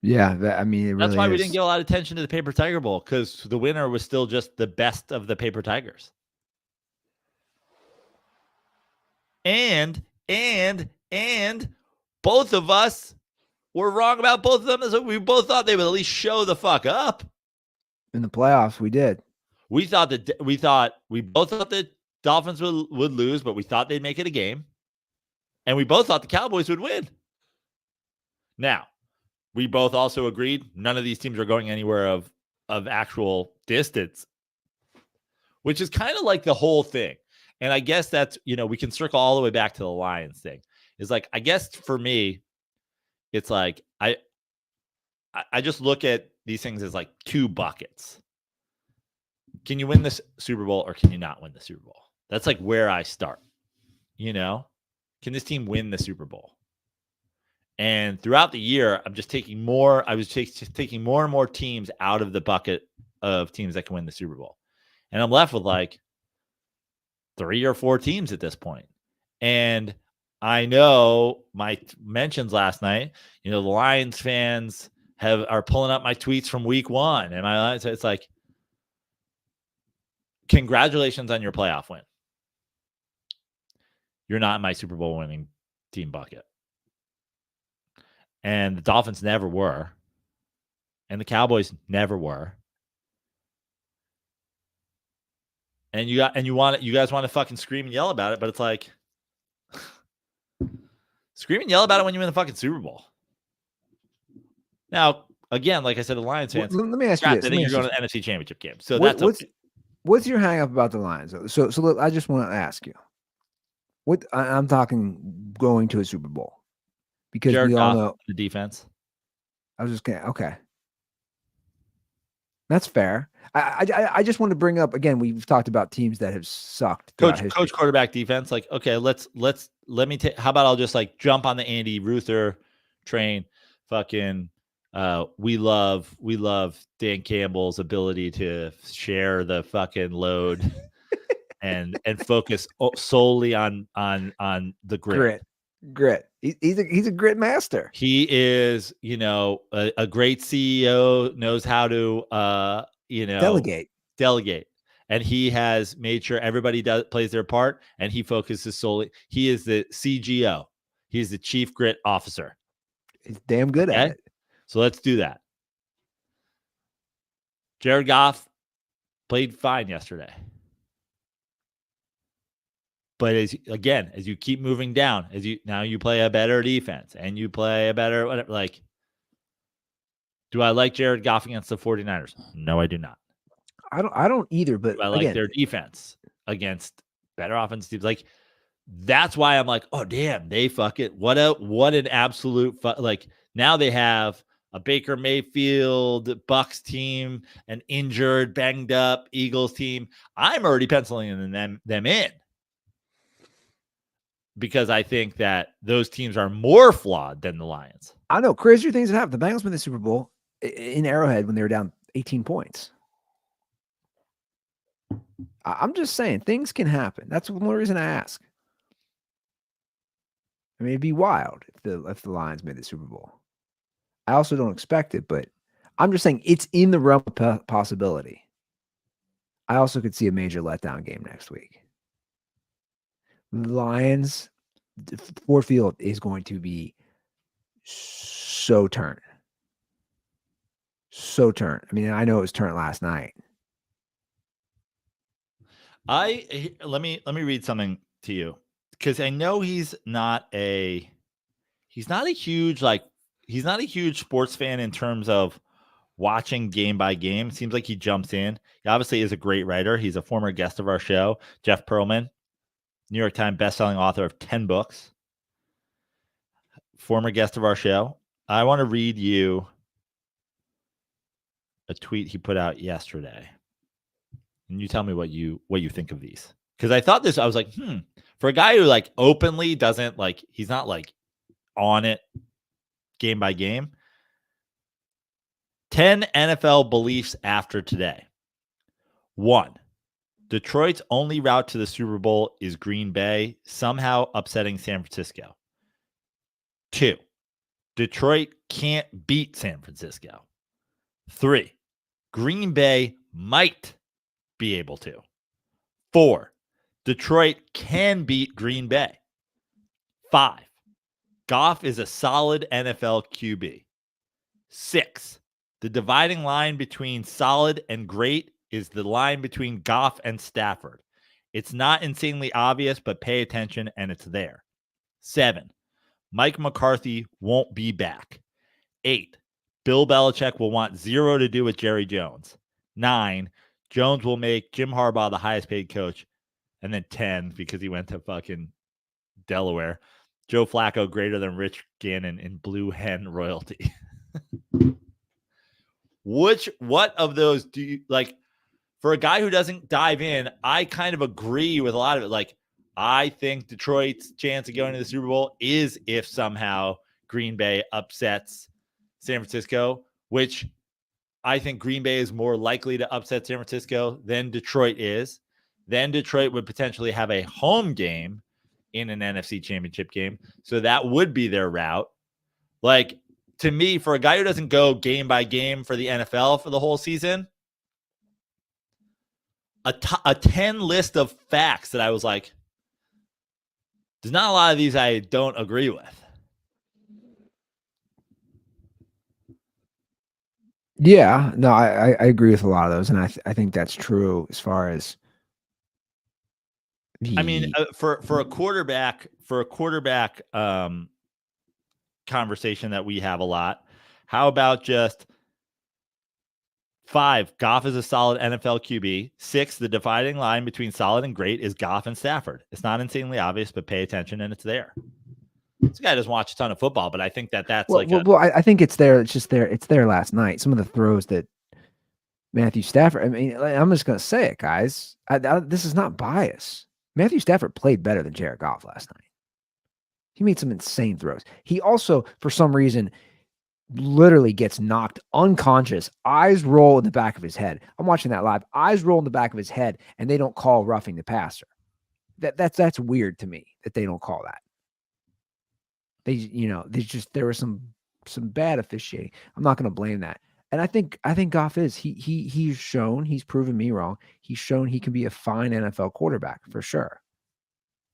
Yeah, that's why we didn't give a lot of attention to the Paper Tiger Bowl, because the winner was still just the best of the Paper Tigers. And both of us were wrong about both of them. So we both thought they would at least show the fuck up. In the playoffs, we did. We both thought that Dolphins would lose, but we thought they'd make it a game. And we both thought the Cowboys would win. Now, we both also agreed none of these teams are going anywhere of actual distance, which is kind of like the whole thing. And I guess that's, we can circle all the way back to the Lions thing. It's like, I guess for me, it's like, I just look at these things as like 2 buckets. Can you win this Super Bowl or can you not win the Super Bowl? That's like where I start. Can this team win the Super Bowl? And throughout the year, I was taking more and more teams out of the bucket of teams that can win the Super Bowl. And I'm left with like 3 or 4 teams at this point. And I know my mentions last night, the Lions fans are pulling up my tweets from week 1. And it's like, congratulations on your playoff win. You're not in my Super Bowl winning team bucket. And the Dolphins never were. And the Cowboys never were. And you guys want to fucking scream and yell about it, but it's like, scream and yell about it when you win the fucking Super Bowl. Now, again, like I said, the Lions fans. Let me ask you this. You're going to the NFC Championship game. So what's your hang up about the Lions? So look, I just want to ask you. I'm talking going to a Super Bowl. Because Jared we all Goff, know the defense. I was just kidding. Okay. That's fair. I just want to bring up, again, we've talked about teams that have sucked. Coach quarterback defense. Like, okay, let me take, how about I'll just like jump on the Andy Ruther train. Fucking, we love Dan Campbell's ability to share the fucking load and focus solely on the grit. He's a grit master. He is, a great CEO, knows how to, delegate. And he has made sure everybody plays their part, and he focuses solely. He is the CGO. He's the chief grit officer. He's damn good at it. So let's do that. Jared Goff played fine yesterday. But as you keep moving down, now you play a better defense and you play a better whatever. Like, do I like Jared Goff against the 49ers? No, I do not. I don't either. But I like their defense against better offensive teams. Like, that's why I'm like, oh damn, they fuck it. What an absolute like. Now they have a Baker Mayfield Bucks team, an injured, banged up Eagles team. I'm already penciling them in. because I think that those teams are more flawed than the Lions. I know crazier things that happened. The Bengals win the Super Bowl in Arrowhead when they were down 18 points. I'm just saying things can happen. That's one reason I ask. I mean, it'd be wild if the Lions made the Super Bowl. I also don't expect it, but I'm just saying it's in the realm of possibility. I also could see a major letdown game next week. The Lions, Ford Field is going to be so turnt. So turnt. I mean, I know it was turnt last night. Let me read something to you, because I know he's not a huge sports fan in terms of watching game by game. Seems like he jumps in. He obviously is a great writer. He's a former guest of our show, Jeff Pearlman, New York Times bestselling author of 10 books, former guest of our show. I want to read you a tweet he put out yesterday, and you tell me what you think of these. Because I thought this, I was like, for a guy who like openly doesn't like, he's not like on it game by game. 10 NFL beliefs after today. 1, Detroit's only route to the Super Bowl is Green Bay, somehow upsetting San Francisco. 2, Detroit can't beat San Francisco. 3, Green Bay might be able to. 4, Detroit can beat Green Bay. 5, Goff is a solid NFL QB. 6, the dividing line between solid and great is the line between Goff and Stafford. It's not insanely obvious, but pay attention and it's there. 7, Mike McCarthy won't be back. 8, Bill Belichick will want 0 to do with Jerry Jones. 9, Jones will make Jim Harbaugh the highest paid coach. And then 10, because he went to fucking Delaware, Joe Flacco greater than Rich Gannon in Blue Hen royalty. What of those do you like? For a guy who doesn't dive in, I kind of agree with a lot of it. Like, I think Detroit's chance of going to the Super Bowl is if somehow Green Bay upsets San Francisco, which I think Green Bay is more likely to upset San Francisco than Detroit is. Then Detroit would potentially have a home game in an NFC championship game. So that would be their route. Like, to me, for a guy who doesn't go game by game for the NFL for the whole season, a 10 list of facts that I was like, there's not a lot of these I don't agree with. Yeah, no, I agree with a lot of those, and I think that's true as far as. I mean, for a quarterback conversation that we have a lot, how about just 5, Goff is a solid NFL QB. 6, the dividing line between solid and great is Goff and Stafford. It's not insanely obvious, but pay attention and it's there. This guy doesn't watch a ton of football, but I think that's I think it's there. It's just there. It's there last night. Some of the throws that Matthew Stafford. I mean, I'm just gonna say it, guys. This is not bias. Matthew Stafford played better than Jared Goff last night. He made some insane throws. He also, for some reason, literally gets knocked unconscious. Eyes roll in the back of his head. I'm watching that live. Eyes roll in the back of his head, and they don't call roughing the passer. That's weird to me that they don't call that. There was some bad officiating. I'm not going to blame that. And I think Goff is he's shown, he's proven me wrong. He's shown he can be a fine NFL quarterback for sure.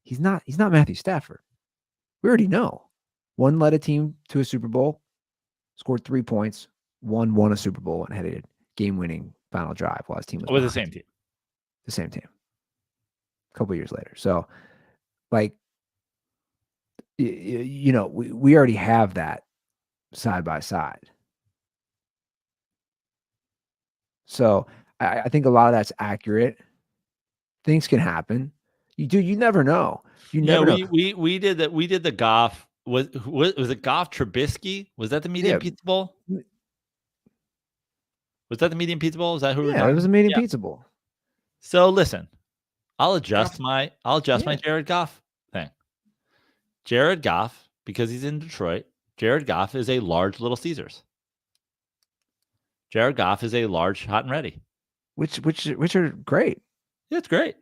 He's not Matthew Stafford. We already know. One led a team to a Super Bowl, scored 3 points, won a Super Bowl, and had a game-winning final drive while his team was with the same team. The same team. A couple years later. So, like, we already have that side by side. So I think a lot of that's accurate. Things can happen. You never know. You never know. We did that. We did the Goff. Was it Goff Trubisky? Was that the Medium Pizza Bowl? Was that the Medium Pizza Bowl? Is that who we're talking? It was a Medium Pizza Bowl. So listen, I'll adjust my Jared Goff thing. Jared Goff, because he's in Detroit, Jared Goff is a large Little Caesars. Jared Goff is a large Hot and Ready. Which are great. Yeah, it's great.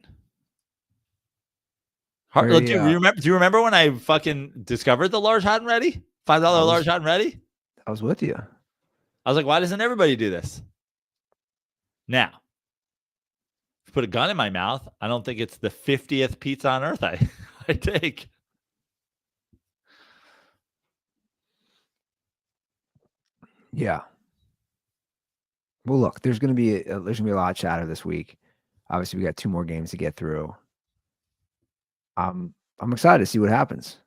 Very, do you remember when I fucking discovered the large Hot and Ready? $5 large Hot and Ready? I was with you. I was like, why doesn't everybody do this? Now, if you put a gun in my mouth, I don't think it's the 50th pizza on earth I take. Yeah. Well, look, there's going to be a lot of chatter this week. Obviously, we got 2 more games to get through. I'm excited to see what happens.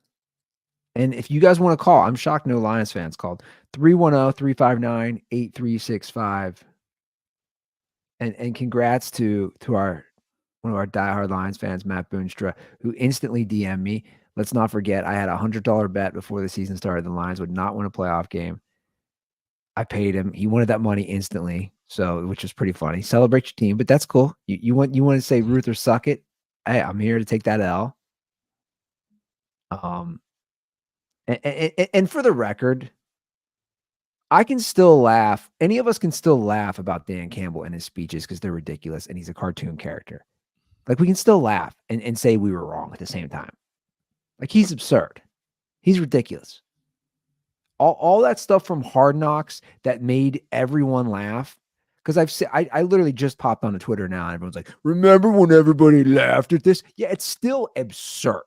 And if you guys want to call, I'm shocked no Lions fans called. 310-359-8365. And congrats to one of our diehard Lions fans, Matt Boonstra, who instantly DM'd me. Let's not forget, I had a $100 bet before the season started. The Lions would not win a playoff game. I paid him. He wanted that money instantly, which was pretty funny. Celebrate your team, but that's cool. You want to say Ruther suck it? Hey, I'm here to take that L. And for the record, I can still laugh. Any of us can still laugh about Dan Campbell and his speeches because they're ridiculous and he's a cartoon character. Like, we can still laugh and say we were wrong at the same time. Like, he's absurd. He's ridiculous. All that stuff from Hard Knocks that made everyone laugh. Because I literally just popped onto Twitter now and everyone's like, remember when everybody laughed at this? Yeah, it's still absurd.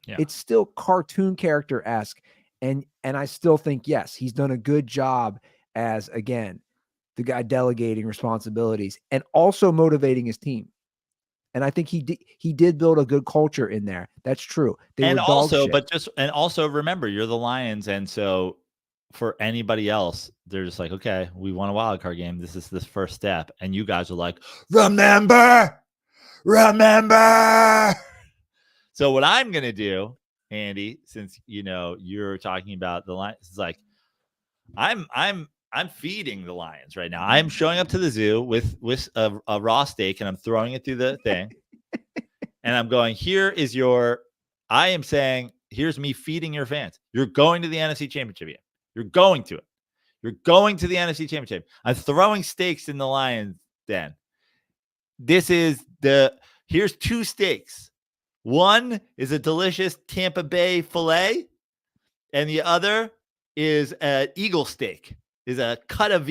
Yeah. It's still cartoon character-esque. And I still think, yes, he's done a good job as, again, the guy delegating responsibilities and also motivating his team. And I think he did build a good culture in there. That's true. And also remember, you're the Lions, and so for anybody else, they're just like, okay, we won a wild card game. This is this first step, and you guys are like, remember. So what I'm gonna do, Andy, since you're talking about the Lions, it's like I'm feeding the Lions right now. I'm showing up to the zoo with a raw steak and I'm throwing it through the thing. And I'm going, here's me feeding your fans. You're going to the NFC Championship game. You're going to it. You're going to the NFC Championship. I'm throwing steaks in the Lions den. Here's 2 steaks. One is a delicious Tampa Bay filet, and the other is an eagle steak. Is a cut of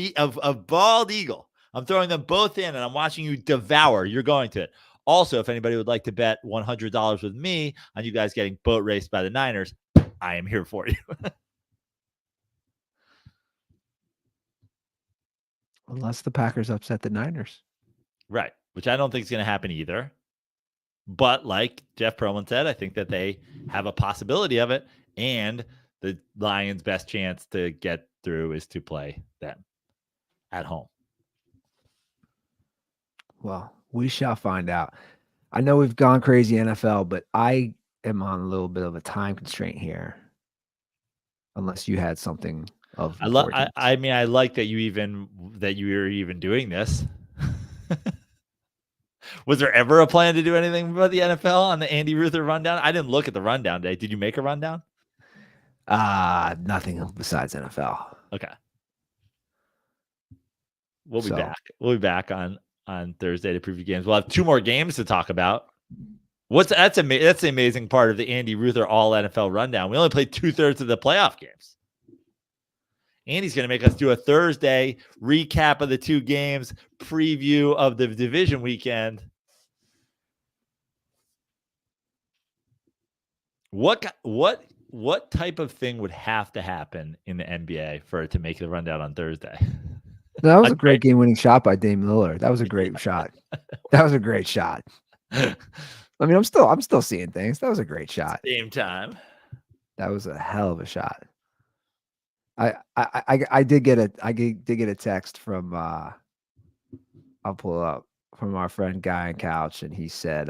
bald eagle. I'm throwing them both in, and I'm watching you devour. You're going to it. Also, if anybody would like to bet $100 with me on you guys getting boat raced by the Niners, I am here for you. Unless the Packers upset the Niners. Right, which I don't think is going to happen either. But like Jeff Perlman said, I think that they have a possibility of it, and the Lions' best chance to get through is to play them at home. Well, we shall find out. I know we've gone crazy NFL, but I am on a little bit of a time constraint here. Unless you had something of importance. I mean, I like that you were even doing this. Was there ever a plan to do anything about the NFL on the Andy Ruther rundown? I didn't look at the rundown today. Did you make a rundown? Nothing besides NFL. Okay. We'll be back. We'll be back on Thursday to preview games. We'll have 2 more games to talk about. That's the amazing part of the Andy Ruther all NFL rundown. We only played 2/3 of the playoff games. Andy's going to make us do a Thursday recap of the 2 games, preview of the division weekend. What type of thing would have to happen in the NBA for it to make the rundown on Thursday? That was a great game-winning shot by Dame Lillard. That was a great shot. That was a great shot. I mean, I'm still seeing things. That was a great shot. Same time. That was a hell of a shot. I did get a text from I'll pull it up, from our friend Guy on Couch, and he said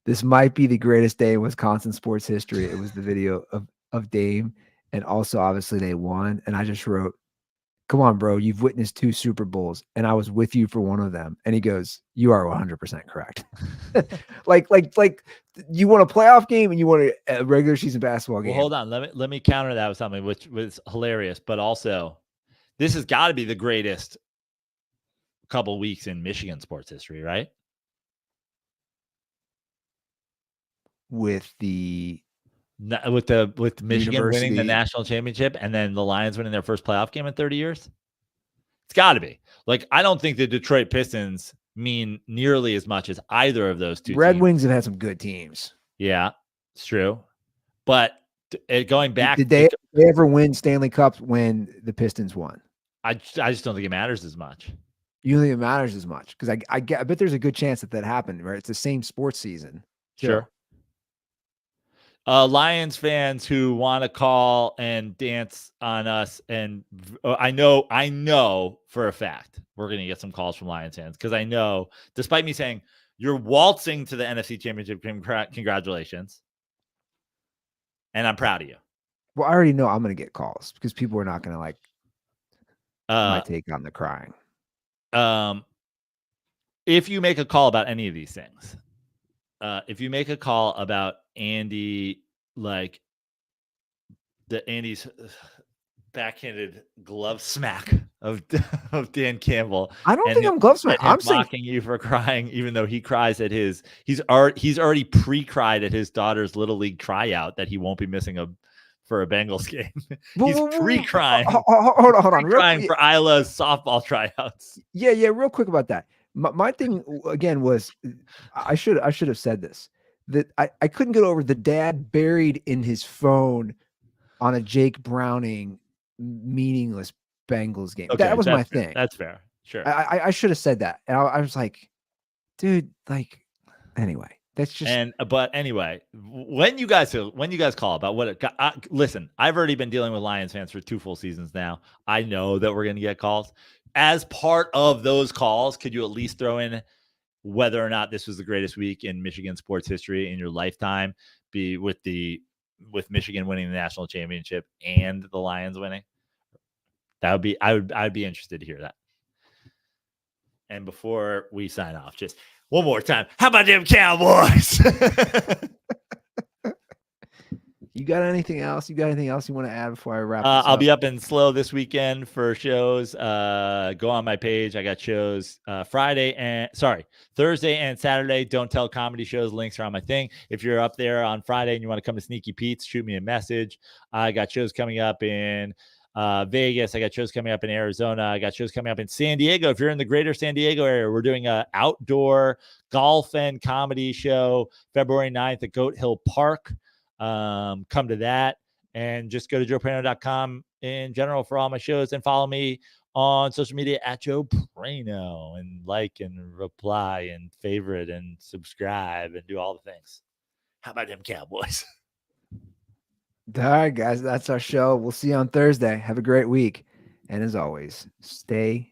this might be the greatest day in Wisconsin sports history. It was the video of Dame, and also obviously they won. And I just wrote, come on, bro, you've witnessed 2 Super Bowls and I was with you for one of them. And he goes, you are 100% correct. like you want a playoff game and you want a regular season basketball game. Well, hold on. Let me counter that with something which was hilarious, but also this has got to be the greatest couple weeks in Michigan sports history, right? With Michigan winning the national championship and then the Lions winning their first playoff game in 30 years. It's got to be. Like, I don't think the Detroit Pistons mean nearly as much as either of those two Red teams. Wings have had some good teams. Yeah, it's true. But going back, did they ever win Stanley Cups when the Pistons won? I just don't think it matters as much. You don't think it matters as much? Because I bet there's a good chance that happened, right? It's the same sports season. Sure. Lions fans who want to call and dance on us, and I know for a fact we're going to get some calls from Lions fans because I know, despite me saying you're waltzing to the NFC Championship, congratulations, and I'm proud of you. Well, I already know I'm going to get calls because people are not going to like my take on the crying. If you make a call about any of these things, if you make a call about Andy, like Andy's backhanded glove smack of Dan Campbell, I don't think I'm glove smack. I'm mocking you for crying, even though he cries at his. He's already pre-cried at his daughter's little league tryout that he won't be missing for a Bengals game. He's pre-crying. Hold on. Crying for Isla's softball tryouts. Yeah. Real quick about that. My thing again was I should have said this, that I couldn't get over the dad buried in his phone on a Jake Browning meaningless Bengals game. Okay, that was my thing. That's fair. Sure. I should have said that. And I was like, dude, like, anyway, that's just. But anyway, when you guys call about what it got, listen, I've already been dealing with Lions fans for 2 full seasons now. I know that we're going to get calls. As part of those calls, could you at least throw in whether or not this was the greatest week in Michigan sports history in your lifetime, be with Michigan winning the national championship and the Lions winning? That would be, I'd be interested to hear that. And before we sign off, just one more time, how about them Cowboys? You got anything else? You want to add before I wrap this I'll up? be up in SLO this weekend for shows. Go on my page. I got shows Thursday and Saturday. Don't Tell comedy shows. Links are on my thing. If you're up there on Friday and you want to come to Sneaky Pete's, shoot me a message. I got shows coming up in Vegas. I got shows coming up in Arizona. I got shows coming up in San Diego. If you're in the greater San Diego area, we're doing an outdoor golf and comedy show February 9th at Goat Hill Park. Come to that and just go to joeprano.com in general for all my shows and follow me on social media at Joe Prano and like and reply and favorite and subscribe and do all the things. How about them Cowboys? All right, guys, that's our show. We'll see you on Thursday. Have a great week. And as always, stay